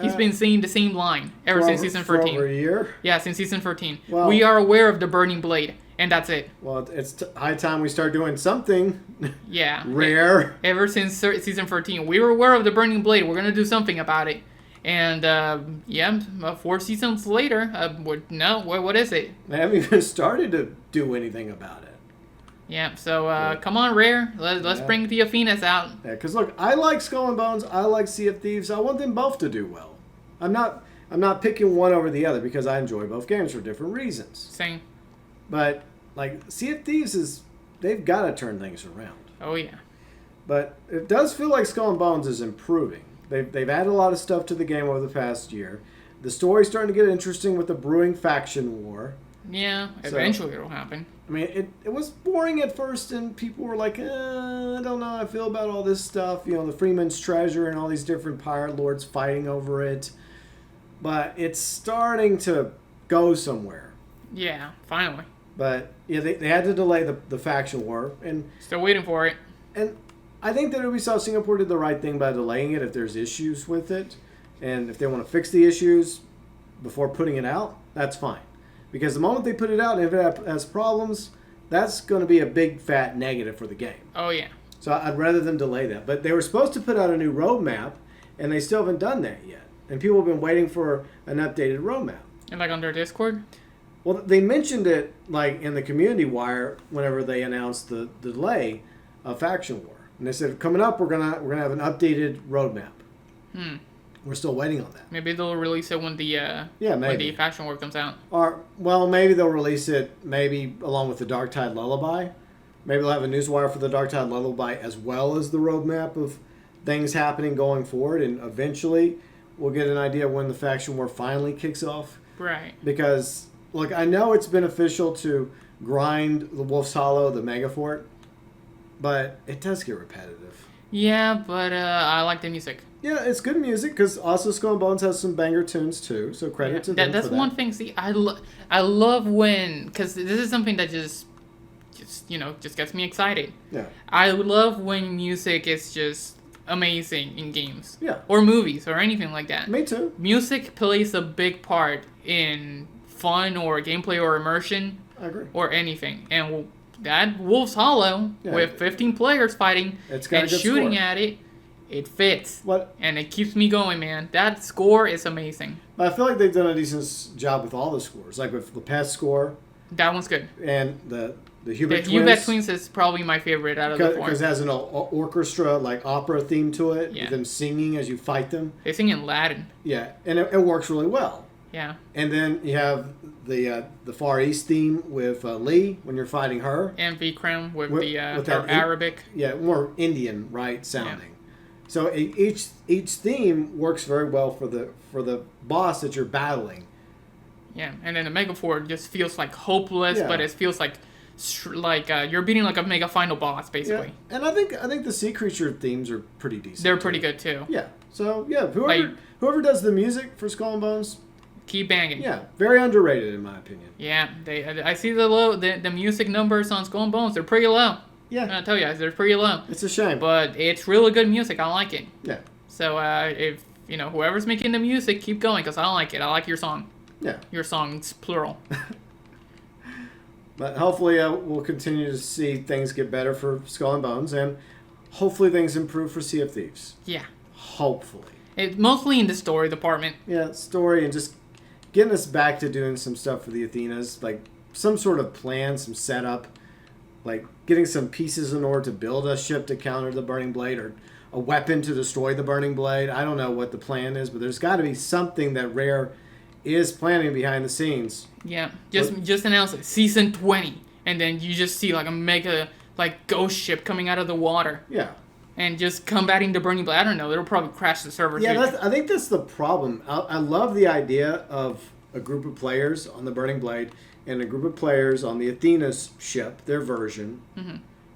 He's been saying the same line ever since season 13. For over a year? Yeah, since season 13. Well, we are aware of the Burning Blade, and that's it. Well, it's high time we start doing something. Yeah. Rare. Ever since season 13, we were aware of the Burning Blade. We're gonna do something about it. And 4 seasons later, what is it? They haven't even started to do anything about it. Yeah, so come on, Rare. Let's bring the Athenas out. Yeah, because look, I like Skull and Bones. I like Sea of Thieves. I want them both to do well. I'm not picking one over the other because I enjoy both games for different reasons. Same. But like Sea of Thieves they've got to turn things around. Oh yeah. But it does feel like Skull and Bones is improving. They've added a lot of stuff to the game over the past year. The story's starting to get interesting with the brewing faction war. Yeah, eventually it'll happen. I mean, it was boring at first, and people were like, I don't know how I feel about all this stuff. You know, the Freeman's Treasure and all these different pirate lords fighting over it. But it's starting to go somewhere. Yeah, finally. But yeah, they had to delay the faction war, and still waiting for it. And I think that Ubisoft Singapore did the right thing by delaying it if there's issues with it, and if they want to fix the issues before putting it out, that's fine. Because the moment they put it out, and if it has problems, that's going to be a big fat negative for the game. Oh yeah. So I'd rather them delay that. But they were supposed to put out a new roadmap, and they still haven't done that yet. And people have been waiting for an updated roadmap. And like on their Discord? Well, they mentioned it like in the community wire whenever they announced the delay of Faction War, and they said coming up we're gonna have an updated roadmap. We're still waiting on that. Maybe they'll release it when the when the Faction War comes out. Or well, maybe they'll release it maybe along with the Darktide Lullaby. Maybe they'll have a newswire for the Darktide Lullaby as well as the roadmap of things happening going forward, and eventually we'll get an idea when the Faction War finally kicks off. Right. Because look, I know it's beneficial to grind the Wolf's Hollow, the Mega Fort, but it does get repetitive. Yeah, but I like the music. Yeah, it's good music because also Skull and Bones has some banger tunes too. So credit to them that's for that. One thing. See, I love when, because this is something that just gets me excited. Yeah. I love when music is just amazing in games. Yeah. Or movies or anything like that. Me too. Music plays a big part in fun or gameplay or immersion. I agree. Or anything, and that Wolf's Hollow with 15 players fighting and shooting at it. It fits. What? And it keeps me going, man. That score is amazing. I feel like they've done a decent job with all the scores. Like with the past score. That one's good. And the Hubert Twins. The Hubert Twins is probably my favorite out of the 4. Because it has an orchestra, like opera theme to it. Yeah. With them singing as you fight them. They sing in Latin. Yeah. And it works really well. Yeah. And then you have the Far East theme with Lee when you're fighting her. And Vikram with the Arabic. Yeah, more Indian, right, sounding. Yeah. So each theme works very well for the boss that you're battling. Yeah, and then the Mega Fort just feels like hopeless, but it feels like you're beating like a mega final boss, basically. Yeah. And I think the sea creature themes are pretty decent. They're pretty good too. Yeah. So yeah, whoever does the music for Skull and Bones, keep banging. Yeah, very underrated in my opinion. Yeah, I see the music numbers on Skull and Bones. They're pretty low. Yeah. I tell you, they're pretty low. It's a shame. But it's really good music. I like it. Yeah. So if whoever's making the music, keep going because I like it. I like your song. Yeah. Your song's plural. But hopefully we'll continue to see things get better for Skull and Bones, and Hopefully things improve for Sea of Thieves. Yeah. Hopefully. It's mostly in the story department. Yeah, story and just getting us back to doing some stuff for the Athenas, like some sort of plan, some setup, like getting some pieces in order to build a ship to counter the Burning Blade or a weapon to destroy the Burning Blade. I don't know what the plan is, but there's got to be something that Rare is planning behind the scenes. Yeah, just announce it, season 20, and then you just see like a mega like ghost ship coming out of the water. Yeah. And just combating the Burning Blade. I don't know. It'll probably crash the server. Yeah, I think that's the problem. I love the idea of a group of players on the Burning Blade and a group of players on the Athena's ship, their version,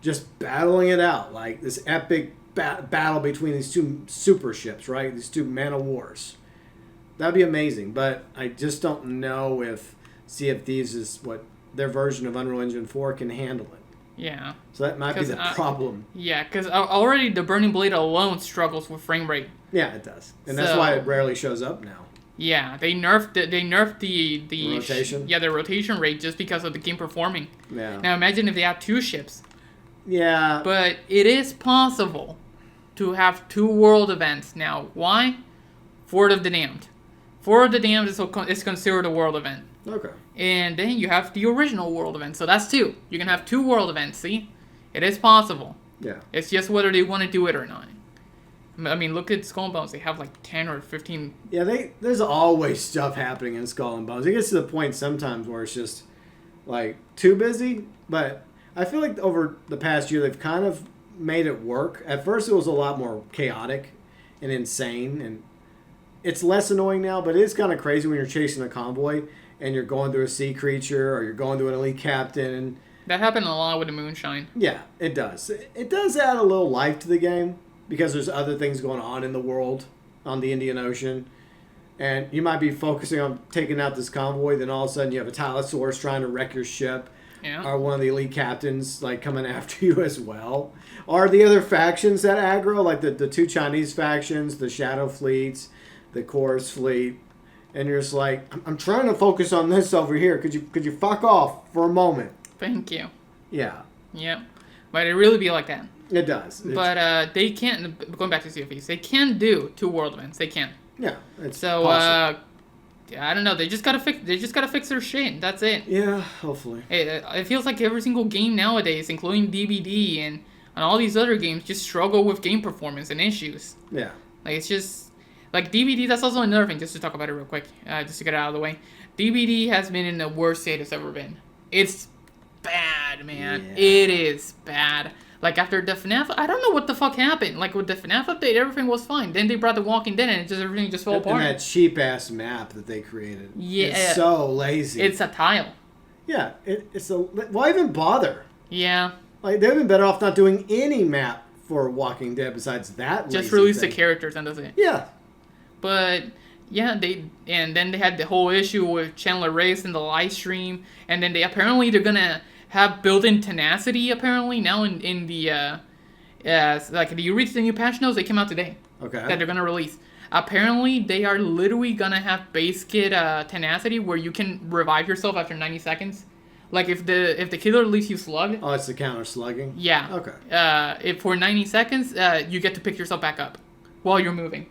just battling it out. Like this epic battle between these two super ships, right? These two man-of-wars. That'd be amazing. But I just don't know if Sea of Thieves is what their version of Unreal Engine 4 can handle it. Yeah. So that might be the problem. Yeah, because already the Burning Blade alone struggles with frame rate. Yeah, it does, and that's why it rarely shows up now. Yeah, they nerfed the rotation. The rotation rate just because of the game performing. Yeah. Now imagine if they have two ships. Yeah. But it is possible to have two world events now. Why? Fort of the Damned. Fort of the Damned is considered a world event. Okay. And then you have the original world event. So that's two. You can have two world events, see? It is possible. Yeah. It's just whether they want to do it or not. I mean, look at Skull and Bones. They have like 10 or 15. Yeah, there's always stuff happening in Skull and Bones. It gets to the point sometimes where it's just, like, too busy. But I feel like over the past year, they've kind of made it work. At first, it was a lot more chaotic and insane. And it's less annoying now, but it is kind of crazy when you're chasing a convoy and you're going through a sea creature or you're going through an elite captain. That happened a lot with the Moonshine. Yeah, it does. It does add a little life to the game because there's other things going on in the world on the Indian Ocean. And you might be focusing on taking out this convoy, then all of a sudden you have a Tylosaurus trying to wreck your ship. Yeah. Or one of the elite captains like coming after you as well. Or the other factions that aggro, like the two Chinese factions, the Shadow Fleets, the Chorus Fleet. And you're just like, I'm trying to focus on this over here. Could you fuck off for a moment? Thank you. Yeah. Yeah. But it really be like that. It does. But they can't, going back to Sea of Thieves, they can do two world events. They can. Yeah. It's so, possible. I don't know. They just gotta fix their shit. That's it. Yeah, hopefully. It feels like every single game nowadays, including DBD and all these other games, just struggle with game performance and issues. Yeah. Like, it's just... Like, DBD, that's also another thing, just to talk about it real quick, just to get it out of the way. DBD has been in the worst state it's ever been. It's bad, man. Yeah. It is bad. Like, after the FNAF, I don't know what the fuck happened. Like, with the FNAF update, everything was fine. Then they brought The Walking Dead, and everything just fell apart. And that cheap-ass map that they created. Yeah. It's so lazy. It's a tile. Yeah. It's a... Why even bother? Yeah. Like, they've been better off not doing any map for Walking Dead besides that just release the characters, and that's it. Yeah. But yeah, then they had the whole issue with Chandler Reyes in the live stream, and then they're gonna have built-in tenacity apparently now in the like, do you read the new patch notes? They came out today. Okay. That they're gonna release. Apparently, they are literally gonna have base kit tenacity where you can revive yourself after 90 seconds. Like, if the killer leaves you slugged. Oh, it's the counter slugging? Yeah. Okay. If for 90 seconds, you get to pick yourself back up while you're moving.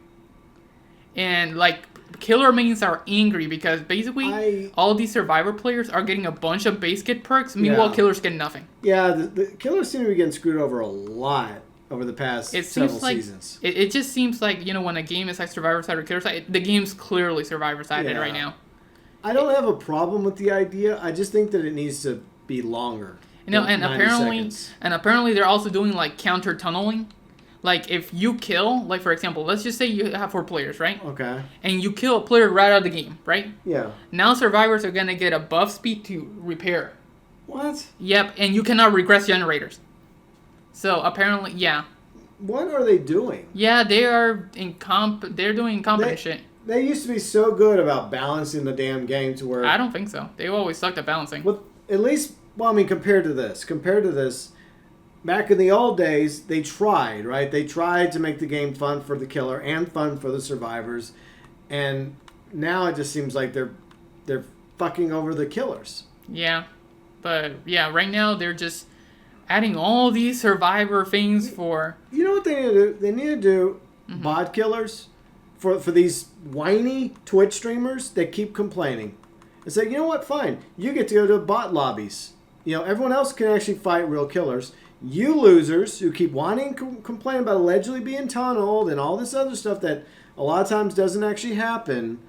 And, like, killer mains are angry because basically all these survivor players are getting a bunch of base kit perks. Meanwhile, killers get nothing. Yeah, the killers seem to be getting screwed over a lot over the past several seasons. It just seems like, when a game is like survivor side or killer side, the game's clearly survivor sided right now. I don't have a problem with the idea. I just think that it needs to be longer. And apparently they're also doing like counter tunneling. Like, if you kill, like, for example, let's just say you have 4 players, right? Okay. And you kill a player right out of the game, right? Yeah. Now survivors are going to get a buff speed to repair. What? Yep, and you cannot regress generators. So, apparently, yeah. What are they doing? Yeah, they are they're doing incompetent shit. They used to be so good about balancing the damn game to where... I don't think so. They always sucked at balancing. Well, at least, compared to this... Back in the old days, they tried, right? They tried to make the game fun for the killer and fun for the survivors. And now it just seems like they're fucking over the killers. Yeah. But, yeah, right now they're just... Adding all these survivor things for... You know what they need to do? They need to do bot killers for these whiny Twitch streamers that keep complaining. It's like, you know what? Fine. You get to go to bot lobbies. You know, everyone else can actually fight real killers. You losers who keep whining and complaining about allegedly being tunneled and all this other stuff that a lot of times doesn't actually happen,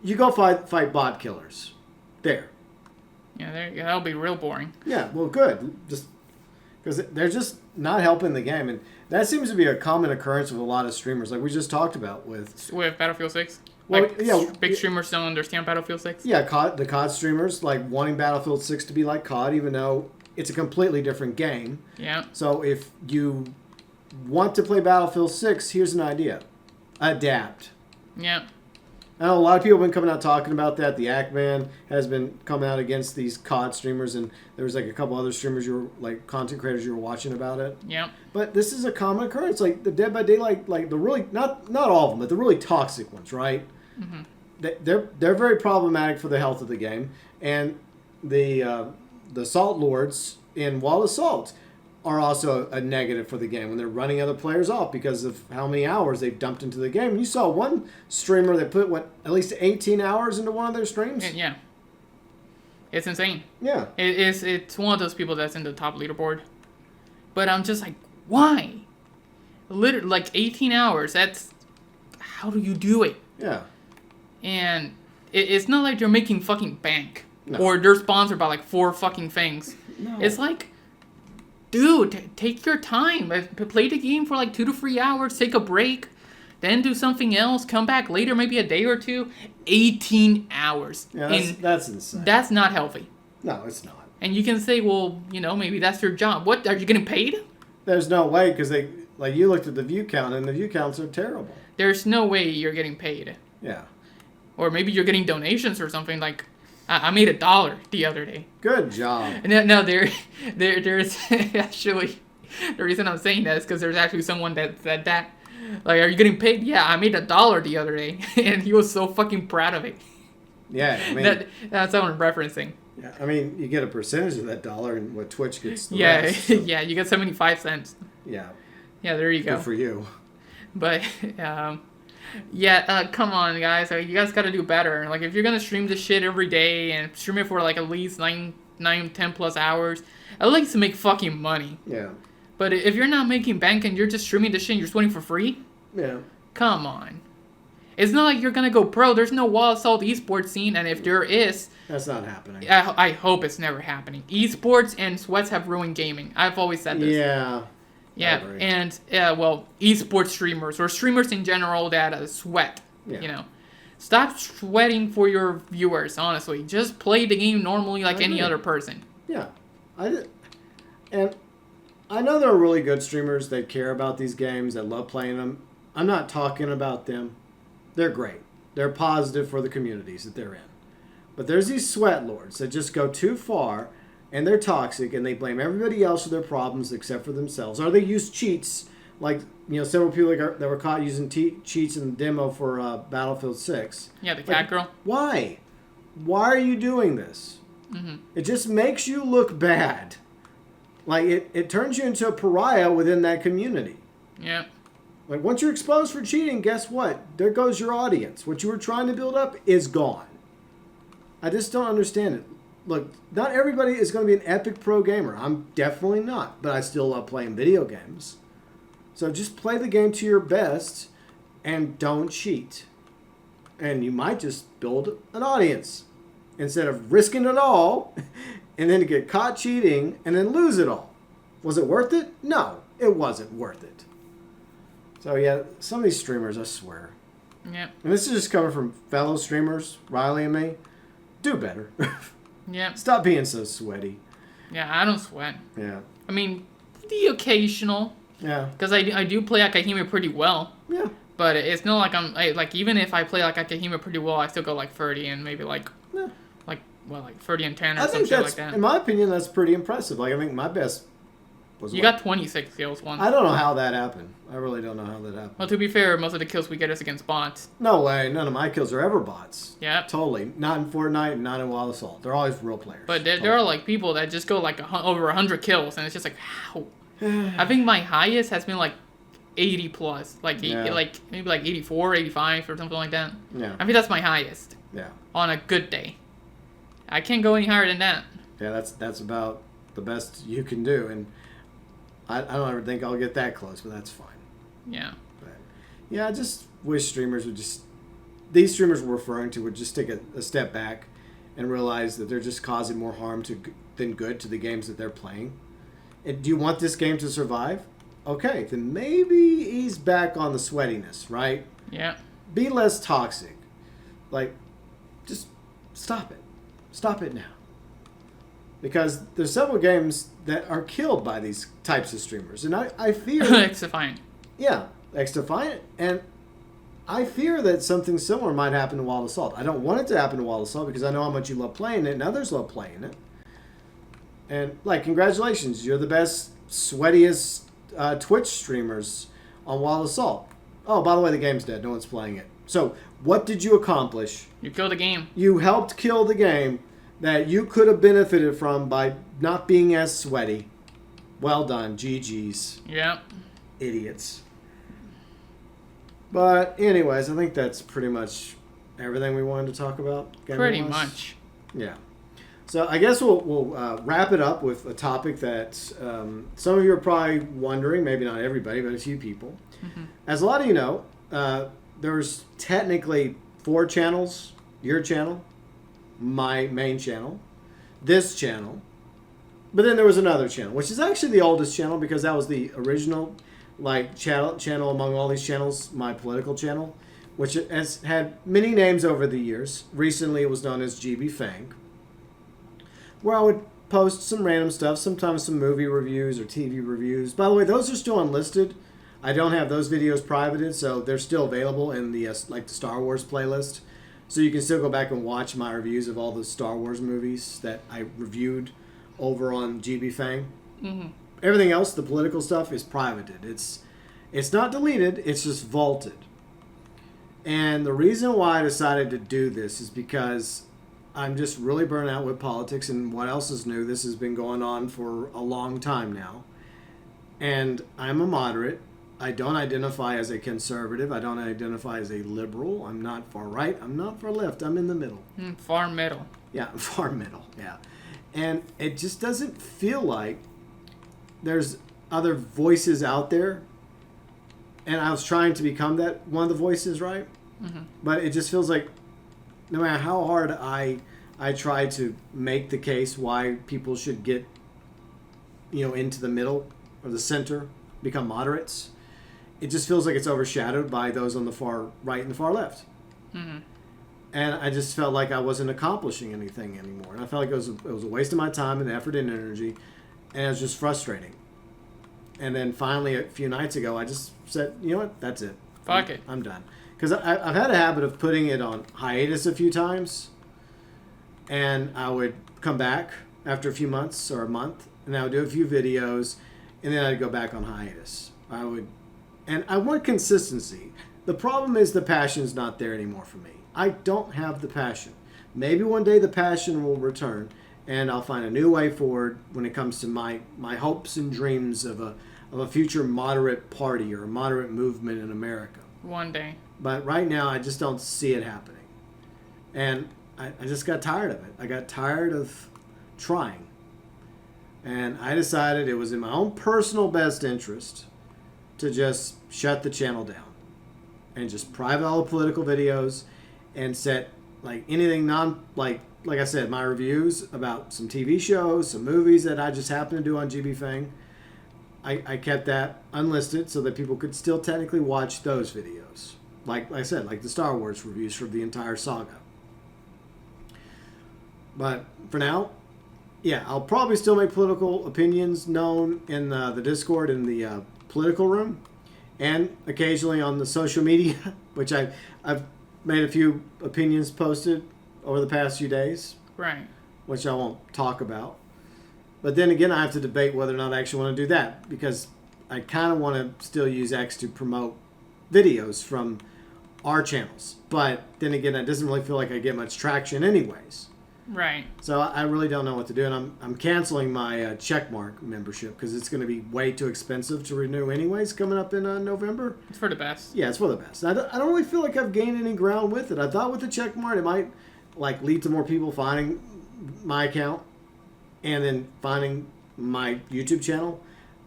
you go fight bot killers. There. Yeah, there you go. That'll be real boring. Yeah, well, good. Just because they're just not helping the game. And that seems to be a common occurrence with a lot of streamers, like we just talked about with Battlefield 6. Well, Like, yeah, big streamers don't understand Battlefield 6. Yeah, the COD streamers, like wanting Battlefield 6 to be like COD, even though it's a completely different game. Yeah. So if you want to play Battlefield 6, here's an idea. Adapt. Yeah. I know a lot of people have been coming out talking about that. The Ackman has been coming out against these COD streamers, and there was like a couple other streamers like content creators you were watching about it. Yeah. But this is a common occurrence. Like the Dead by Daylight, like the really not all of them, but the really toxic ones, right? Mm-hmm. They're very problematic for the health of the game, and the Salt Lords in Wall Assault are also a negative for the game when they're running other players off because of how many hours they've dumped into the game. You saw one streamer that put, at least 18 hours into one of their streams? Yeah. It's insane. Yeah. It's one of those people that's in the top leaderboard. But I'm just like, why? Literally, like 18 hours, that's... How do you do it? Yeah. And it's not like they're making fucking bank. No. Or they're sponsored by like 4 fucking things. No. It's like... Dude, take your time. Play the game for like 2 to 3 hours. Take a break. Then do something else. Come back later, maybe a day or two. 18 hours. Yeah, that's insane. That's not healthy. No, it's not. And you can say, well, maybe that's your job. What? Are you getting paid? There's no way, because you looked at the view count, and the view counts are terrible. There's no way you're getting paid. Yeah. Or maybe you're getting donations or something. Like, I made $1 the other day. Good job. No, there's actually, the reason I'm saying that is because there's actually someone that said that. Like, are you getting paid? Yeah, I made $1 the other day. And he was so fucking proud of it. Yeah, I mean... That's what I'm referencing. Yeah, I mean, you get a percentage of that dollar, and what Twitch gets the Yeah, rest, so. yeah, you get 75 cents. Yeah. Yeah, there you go. Good for you. But, come on, guys. You guys got to do better. Like, if you're going to stream this shit every day and stream it for, like, at least 10 plus hours, at least to make fucking money. Yeah. But if you're not making bank and you're just streaming this shit and you're sweating for free, yeah, come on. It's not like you're going to go pro. There's no Wall Assault esports scene, and if there is... That's not happening. I hope it's never happening. Esports and sweats have ruined gaming. I've always said this. Yeah. Yeah, and, esports streamers, or streamers in general that sweat, Stop sweating for your viewers, honestly. Just play the game normally like any other person. Yeah. And I know there are really good streamers that care about these games, that love playing them. I'm not talking about them. They're great. They're positive for the communities that they're in. But there's these sweat lords that just go too far, and they're toxic, and they blame everybody else for their problems except for themselves. Or they use cheats, like, several people that were caught using cheats in the demo for Battlefield 6. Yeah, the cat girl. Why? Why are you doing this? Mm-hmm. It just makes you look bad. Like, it turns you into a pariah within that community. Yeah. Like, once you're exposed for cheating, guess what? There goes your audience. What you were trying to build up is gone. I just don't understand it. Look, not everybody is going to be an epic pro gamer. I'm definitely not. But I still love playing video games. So just play the game to your best and don't cheat. And you might just build an audience. Instead of risking it all and then to get caught cheating and then lose it all. Was it worth it? No, it wasn't worth it. So yeah, some of these streamers, I swear. Yeah. And this is just coming from fellow streamers, Riley and me. Do better. Yeah. Stop being so sweaty. Yeah, I don't sweat. Yeah. I mean, the occasional. Yeah. Because I do play Akahime pretty well. Yeah. But it's not like even if I play like Akahime pretty well, I still go like 30 and maybe like 30 and 10 or some shit like that. In my opinion, that's pretty impressive. Like, I think my best Was You what? got 26 kills once. I don't know how that happened. I really don't know how that happened. Well, to be fair, most of the kills we get is against bots. No way. None of my kills are ever bots. Yeah. Totally. Not in Fortnite and not in Wild Assault. They're always real players. But there are like people that just go like over 100 kills, and it's just like, how? I think my highest has been like 80 plus. Like, like maybe like 84, 85 or something like that. Yeah. I think that's my highest. Yeah. On a good day. I can't go any higher than that. Yeah, that's about the best you can do. And I don't ever think I'll get that close, but that's fine. Yeah. But, yeah, I just wish streamers would just... These streamers we're referring to would just take a step back and realize that they're just causing more harm than good to the games that they're playing. And do you want this game to survive? Okay, then maybe ease back on the sweatiness, right? Yeah. Be less toxic. Like, just stop it. Stop it now. Because there's several games that are killed by these types of streamers. And I fear... X-Defiant. Yeah, X-Defiant. And I fear that something similar might happen to Wild Assault. I don't want it to happen to Wild Assault because I know how much you love playing it and others love playing it. And, like, congratulations. You're the best, sweatiest Twitch streamers on Wild Assault. Oh, by the way, the game's dead. No one's playing it. So, what did you accomplish? You killed the game. You helped kill the game that you could have benefited from by not being as sweaty. Well done. GG's. Yeah. Idiots. But anyways, I think that's pretty much everything we wanted to talk about. Pretty much. Yeah. So I guess we'll wrap it up with a topic that some of you are probably wondering, maybe not everybody, but a few people. Mm-hmm. As a lot of you know, there's technically 4 channels. Your channel, my main channel, this channel, but then there was another channel, which is actually the oldest channel because that was the original channel among all these channels, my political channel, which has had many names over the years. Recently it was known as GB FANG, where I would post some random stuff, sometimes some movie reviews or TV reviews. By the way, those are still unlisted. I don't have those videos privated, so they're still available in the the Star Wars playlist. So you can still go back and watch my reviews of all the Star Wars movies that I reviewed over on GB FANG. Mm-hmm. Everything else, the political stuff, is privated. It's not deleted, it's just vaulted. And the reason why I decided to do this is because I'm just really burnt out with politics, and what else is new? This has been going on for a long time now. And I'm a moderate. I don't identify as a conservative. I don't identify as a liberal. I'm not far right. I'm not far left. I'm in the middle. Far middle. Yeah, far middle. Yeah. And it just doesn't feel like there's other voices out there. And I was trying to become that one of the voices, right? Mm-hmm. But it just feels like no matter how hard I try to make the case why people should get, into the middle or the center, become moderates, it just feels like it's overshadowed by those on the far right and the far left. Mm-hmm. And I just felt like I wasn't accomplishing anything anymore. And I felt like it was a waste of my time and effort and energy. And it was just frustrating. And then finally, a few nights ago, I just said, you know what? That's it. Fuck it. I'm done. Because I've had a habit of putting it on hiatus a few times. And I would come back after a few months or a month. And I would do a few videos. And then I'd go back on hiatus. And I want consistency. The problem is the passion's not there anymore for me. I don't have the passion. Maybe one day the passion will return, and I'll find a new way forward when it comes to my hopes and dreams of a future moderate party or a moderate movement in America. One day. But right now, I just don't see it happening. And I just got tired of it. I got tired of trying. And I decided it was in my own personal best interest to just shut the channel down and just private all the political videos and set anything like I said, my reviews about some TV shows, some movies that I just happen to do on GB FANG. I kept that unlisted so that people could still technically watch those videos. Like I said, like the Star Wars reviews for the entire saga. But for now, yeah, I'll probably still make political opinions known in the Discord and the political room, and occasionally on the social media, which I've made a few opinions posted over the past few days. Right. Which I won't talk about. But then again, I have to debate whether or not I actually want to do that because I kind of want to still use X to promote videos from our channels. But then again, it doesn't really feel like I get much traction anyways. Right. So I really don't know what to do, and I'm canceling my Checkmark membership because it's going to be way too expensive to renew anyways coming up in November. It's for the best. Yeah, it's for the best. I don't really feel like I've gained any ground with it. I thought with the Checkmark it might like lead to more people finding my account and then finding my YouTube channel,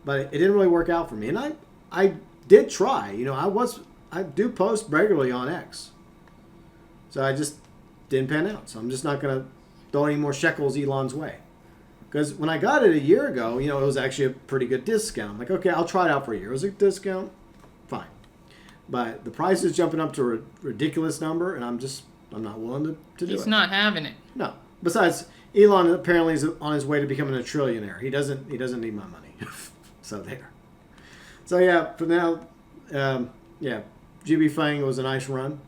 but it didn't really work out for me. And I did try. You know, I do post regularly on X, so I just didn't pan out. So I'm just not going to throw any more shekels Elon's way. Because when I got it a year ago, you know, it was actually a pretty good discount. I'm like, okay, I'll try it out for a year. It was a discount, fine. But the price is jumping up to a ridiculous number, and I'm not willing to do it. He's not having it. No. Besides, Elon apparently is on his way to becoming a trillionaire. He doesn't need my money. So there. So yeah, for now, GB FANG was a nice run,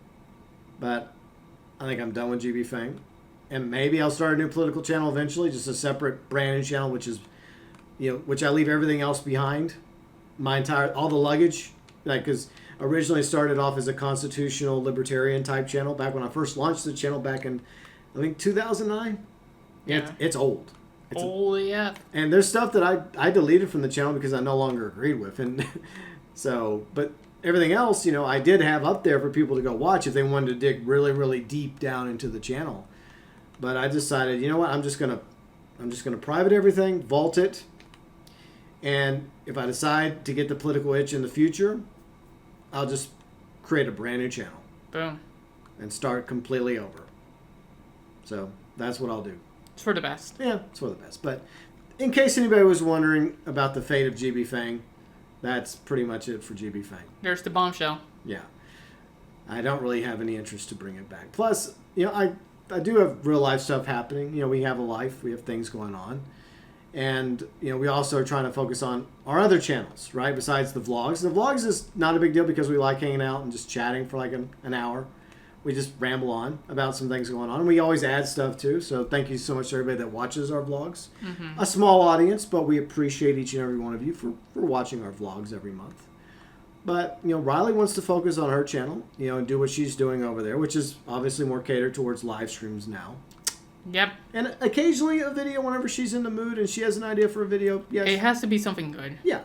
but I think I'm done with GB FANG. And maybe I'll start a new political channel eventually, just a separate brand new channel, which I leave everything else behind, all the luggage, like because originally started off as a constitutional libertarian type channel back when I first launched the channel back in I think 2009. Yeah, it's old. Yeah. And there's stuff that I deleted from the channel because I no longer agreed with, and so but everything else, you know, I did have up there for people to go watch if they wanted to dig really, really deep down into the channel. But I decided, you know what, I'm just gonna private everything, vault it, and if I decide to get the political itch in the future, I'll just create a brand new channel. Boom. And start completely over. So that's what I'll do. It's for the best. Yeah, it's for the best. But in case anybody was wondering about the fate of GB FANG, that's pretty much it for GB FANG. There's the bombshell. Yeah. I don't really have any interest to bring it back. Plus, you know, I do have real life stuff happening. You know, we have a life. We have things going on. And, you know, we also are trying to focus on our other channels, right? Besides the vlogs. The vlogs is not a big deal because we like hanging out and just chatting for like an hour. We just ramble on about some things going on. And we always add stuff too. So thank you so much to everybody that watches our vlogs. Mm-hmm. A small audience, but we appreciate each and every one of you for watching our vlogs every month. But, you know, Riley wants to focus on her channel, you know, and do what she's doing over there, which is obviously more catered towards live streams now. Yep. And occasionally a video whenever she's in the mood and she has an idea for a video. Yes. It has to be something good. Yeah.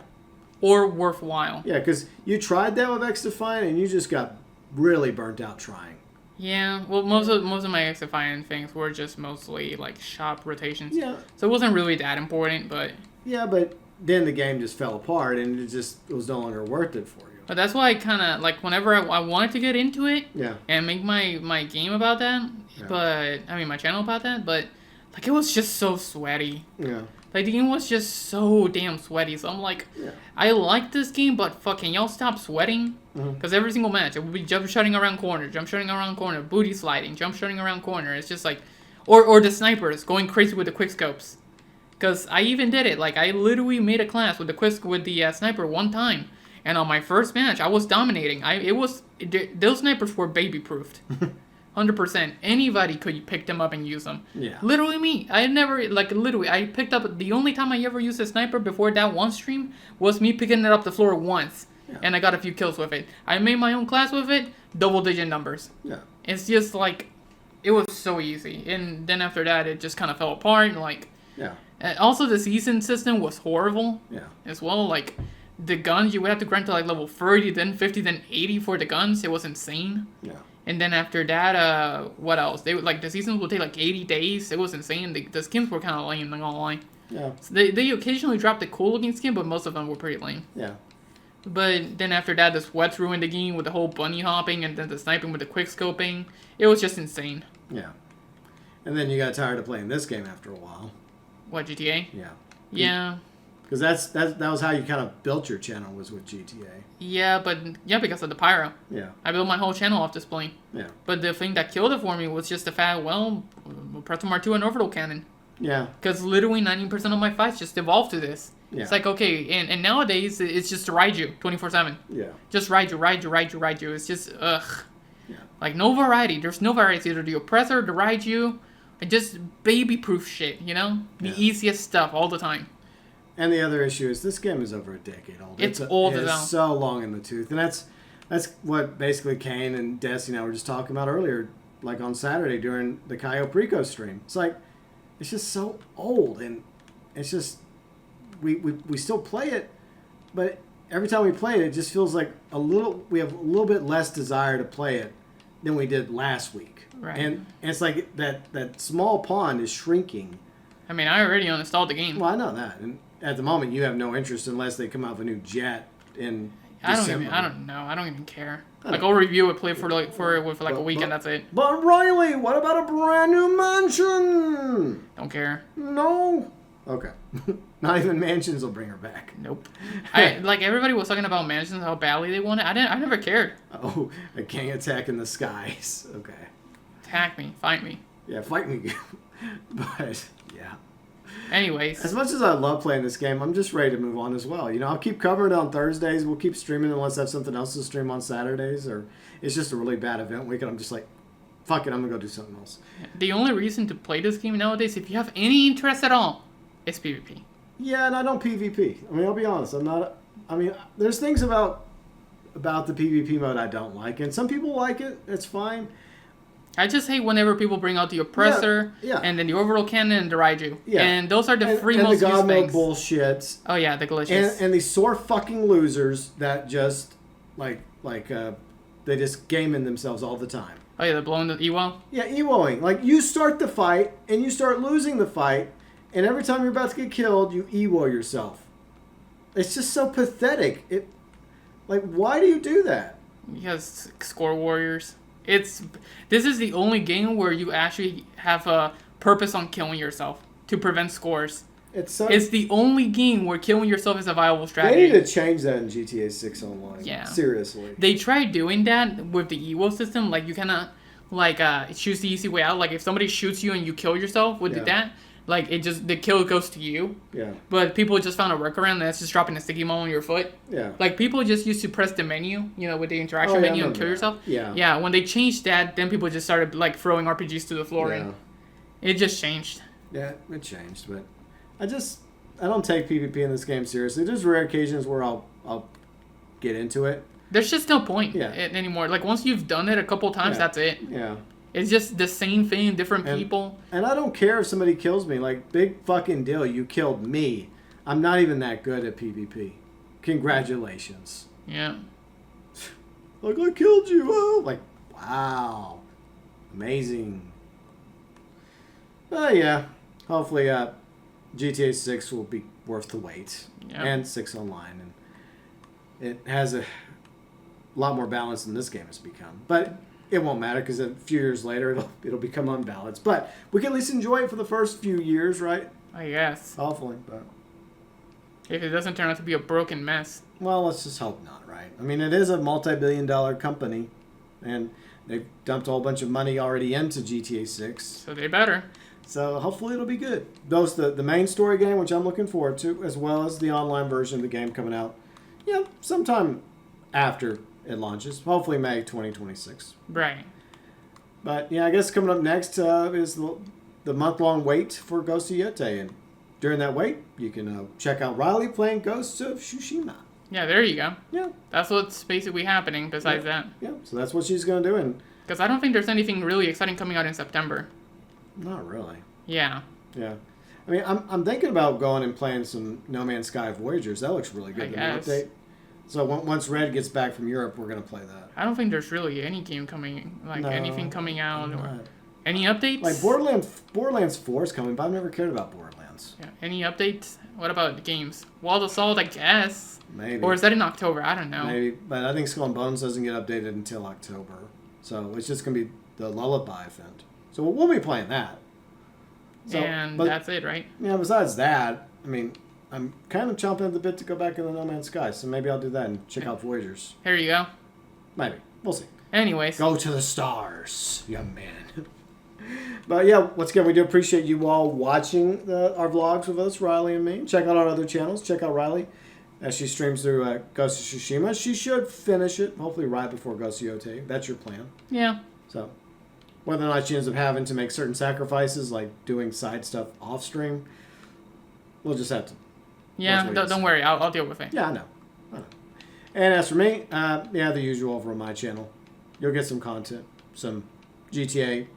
Or worthwhile. Yeah, because you tried that with X-Defiant and you just got really burnt out trying. Yeah, well, most of my X-Defiant things were just mostly, like, shop rotations. Yeah. So it wasn't really that important, but... Yeah, but then the game just fell apart and it was no longer worth it for you. But that's why I kind of, like, whenever I wanted to get into it yeah. and make my game about that, yeah. but, I mean, my channel about that, but, like, it was just so sweaty. Yeah. Like, the game was just so damn sweaty, so I'm like, yeah. I like this game, but fucking y'all stop sweating? Because every single match, it would be jump shooting around corner, booty sliding, jump shooting around corner. It's just like, or the snipers going crazy with the quick scopes. Because I even did it. Like, I literally made a class with the sniper one time. And on my first match, I was dominating. Those snipers were baby-proofed. 100%. Anybody could pick them up and use them. Yeah. Literally me. I picked up, the only time I ever used a sniper before that one stream was me picking it up the floor once. Yeah. And I got a few kills with it. I made my own class with it, double-digit numbers. Yeah. It's just like, it was so easy. And then after that, it just kind of fell apart. Like, yeah. Also, the season system was horrible. Yeah. As well, like, the guns, you would have to grind to like level 30, then 50, then 80 for the guns. It was insane. Yeah. And then after that, what else? They like the seasons would take like 80 days. It was insane. The skins were kind of lame, not gonna lie. Yeah. So they occasionally dropped a cool looking skin, but most of them were pretty lame. Yeah. But then after that, the sweats ruined the game with the whole bunny hopping and then the sniping with the quick scoping. It was just insane. Yeah. And then you got tired of playing this game after a while. What, GTA? Yeah. Yeah. Because that was how you kind of built your channel, was with GTA. Yeah, because of the Pyro. Yeah. I built my whole channel off this plane. Yeah. But the thing that killed it for me was just the fact, Pretzel Mark 2 and Orbital Cannon. Yeah. Because literally 90% of my fights just evolved to this. Yeah. It's like, okay, and nowadays, it's just to ride you 24/7. Yeah. Just ride you. It's just, ugh. Yeah. Like, no variety. There's no variety. It's either the oppressor to ride you, Just baby-proof shit, you know? The easiest stuff all the time. And the other issue is this game is over a decade old. It's old as hell. It's so long in the tooth. And that's what basically Kane and Desi and I were just talking about earlier, like on Saturday during the Cayo Perico stream. It's like, it's just so old. And it's just, we still play it, but every time we play it, it just feels like we have a little bit less desire to play it than we did last week. Right. And it's like that small pond is shrinking. I mean, I already uninstalled the game. Well, I know that. And at the moment, you have no interest unless they come out with a new jet in December. I don't know. I don't even care. Like, I'll review it, play for a week, and that's it. But Riley, what about a brand new mansion? Don't care. No. Okay. Not even mansions will bring her back. Nope. Like everybody was talking about mansions, how badly they want it. I never cared. Oh, a gang attack in the skies. Okay. Attack me, fight me. Yeah, fight me. But yeah. Anyways. As much as I love playing this game, I'm just ready to move on as well. You know, I'll keep covering it on Thursdays. We'll keep streaming unless I have something else to stream on Saturdays, or it's just a really bad event week, and I'm just like, fuck it, I'm gonna go do something else. The only reason to play this game nowadays, if you have any interest at all, is PvP. Yeah, and I don't PvP. I mean, I'll be honest. There's things about the PvP mode I don't like, and some people like it. It's fine. I just hate whenever people bring out the oppressor, and then the overall cannon and the Raiju. Yeah. And those are the three most used things. And the god mode bullshit. Oh yeah, the glitches. And these sore fucking losers that just they just gaming themselves all the time. Oh yeah, they're blowing the EWO? Yeah, EWOing. Like, you start the fight, and you start losing the fight, and every time you're about to get killed, you EWO yourself. It's just so pathetic. Why do you do that? Because score warriors. This is the only game where you actually have a purpose on killing yourself to prevent scores. It's the only game where killing yourself is a viable strategy. They need to change that in GTA 6 Online. Yeah. Seriously. They tried doing that with the EWO system. Like, you cannot, choose the easy way out. Like, if somebody shoots you and you kill yourself with that, the kill goes to you. Yeah. But people just found a workaround, and that's just dropping a sticky ball on your foot. Yeah. Like, people just used to press the menu, with the interaction menu and kill yourself. Yeah. Yeah, when they changed that, then people just started, throwing RPGs to the floor, and it just changed. Yeah, it changed, but I don't take PvP in this game seriously. There's rare occasions where I'll get into it. There's just no point anymore. Like, once you've done it a couple times, that's it. Yeah. It's just the same thing, different people. And I don't care if somebody kills me. Like, big fucking deal. You killed me. I'm not even that good at PvP. Congratulations. Yeah. Like, I killed you. Oh. Like, wow. Amazing. But yeah. Hopefully GTA 6 will be worth the wait. Yep. And 6 Online. And it has a lot more balance than this game has become. But it won't matter because a few years later it'll become unbalanced. But we can at least enjoy it for the first few years, right? I guess. Hopefully, but if it doesn't turn out to be a broken mess. Well, let's just hope not, right? I mean, it is a multi-billion-dollar company, and they've dumped a whole bunch of money already into GTA 6. So they better. So hopefully it'll be good. Those the main story game, which I'm looking forward to, as well as the online version of the game coming out, sometime after it launches. Hopefully May 2026. Right. But yeah, I guess coming up next is the month-long wait for Ghost of Yete, and during that wait, you can check out Riley playing Ghosts of Tsushima. Yeah, there you go. Yeah. That's what's basically happening besides that. Yeah, so that's what she's going to do. And because I don't think there's anything really exciting coming out in September. Not really. Yeah. Yeah. I mean, I'm thinking about going and playing some No Man's Sky Voyagers. That looks really good. I guess. Update. So once Red gets back from Europe, we're going to play that. I don't think there's really any game coming, anything coming out. Or any updates? Like Borderlands 4 is coming, but I've never cared about Borderlands. Yeah. Any updates? What about the games? Wall of Salt, I guess. Maybe. Or is that in October? I don't know. Maybe. But I think Skull and Bones doesn't get updated until October. So it's just going to be the Lullaby event. So we'll be playing that. So, that's it, right? Yeah, besides that, I mean, I'm kind of chomping at the bit to go back in the No Man's Sky, so maybe I'll do that and check out Voyagers. Here you go. Maybe. We'll see. Anyways. Go to the stars, young man. But yeah, once again, we do appreciate you all watching our vlogs with us, Riley and me. Check out our other channels. Check out Riley as she streams through Ghost of Tsushima. She should finish it, hopefully right before Ghost of Yete. That's your plan. Yeah. So, whether or not she ends up having to make certain sacrifices, like doing side stuff off stream, we'll just have to. Yeah, don't worry. I'll deal with it. Yeah, I know. And as for me, the usual over on my channel. You'll get some content, some GTA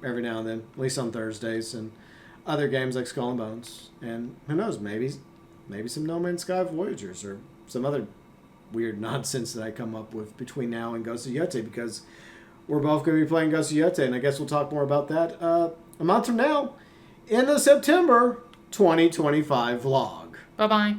every now and then, at least on Thursdays, and other games like Skull and Bones. And who knows, maybe some No Man's Sky Voyagers or some other weird nonsense that I come up with between now and Ghost of Yeti, because we're both going to be playing Ghost of Yeti, and I guess we'll talk more about that a month from now in the September 2025 vlog. Bye-bye.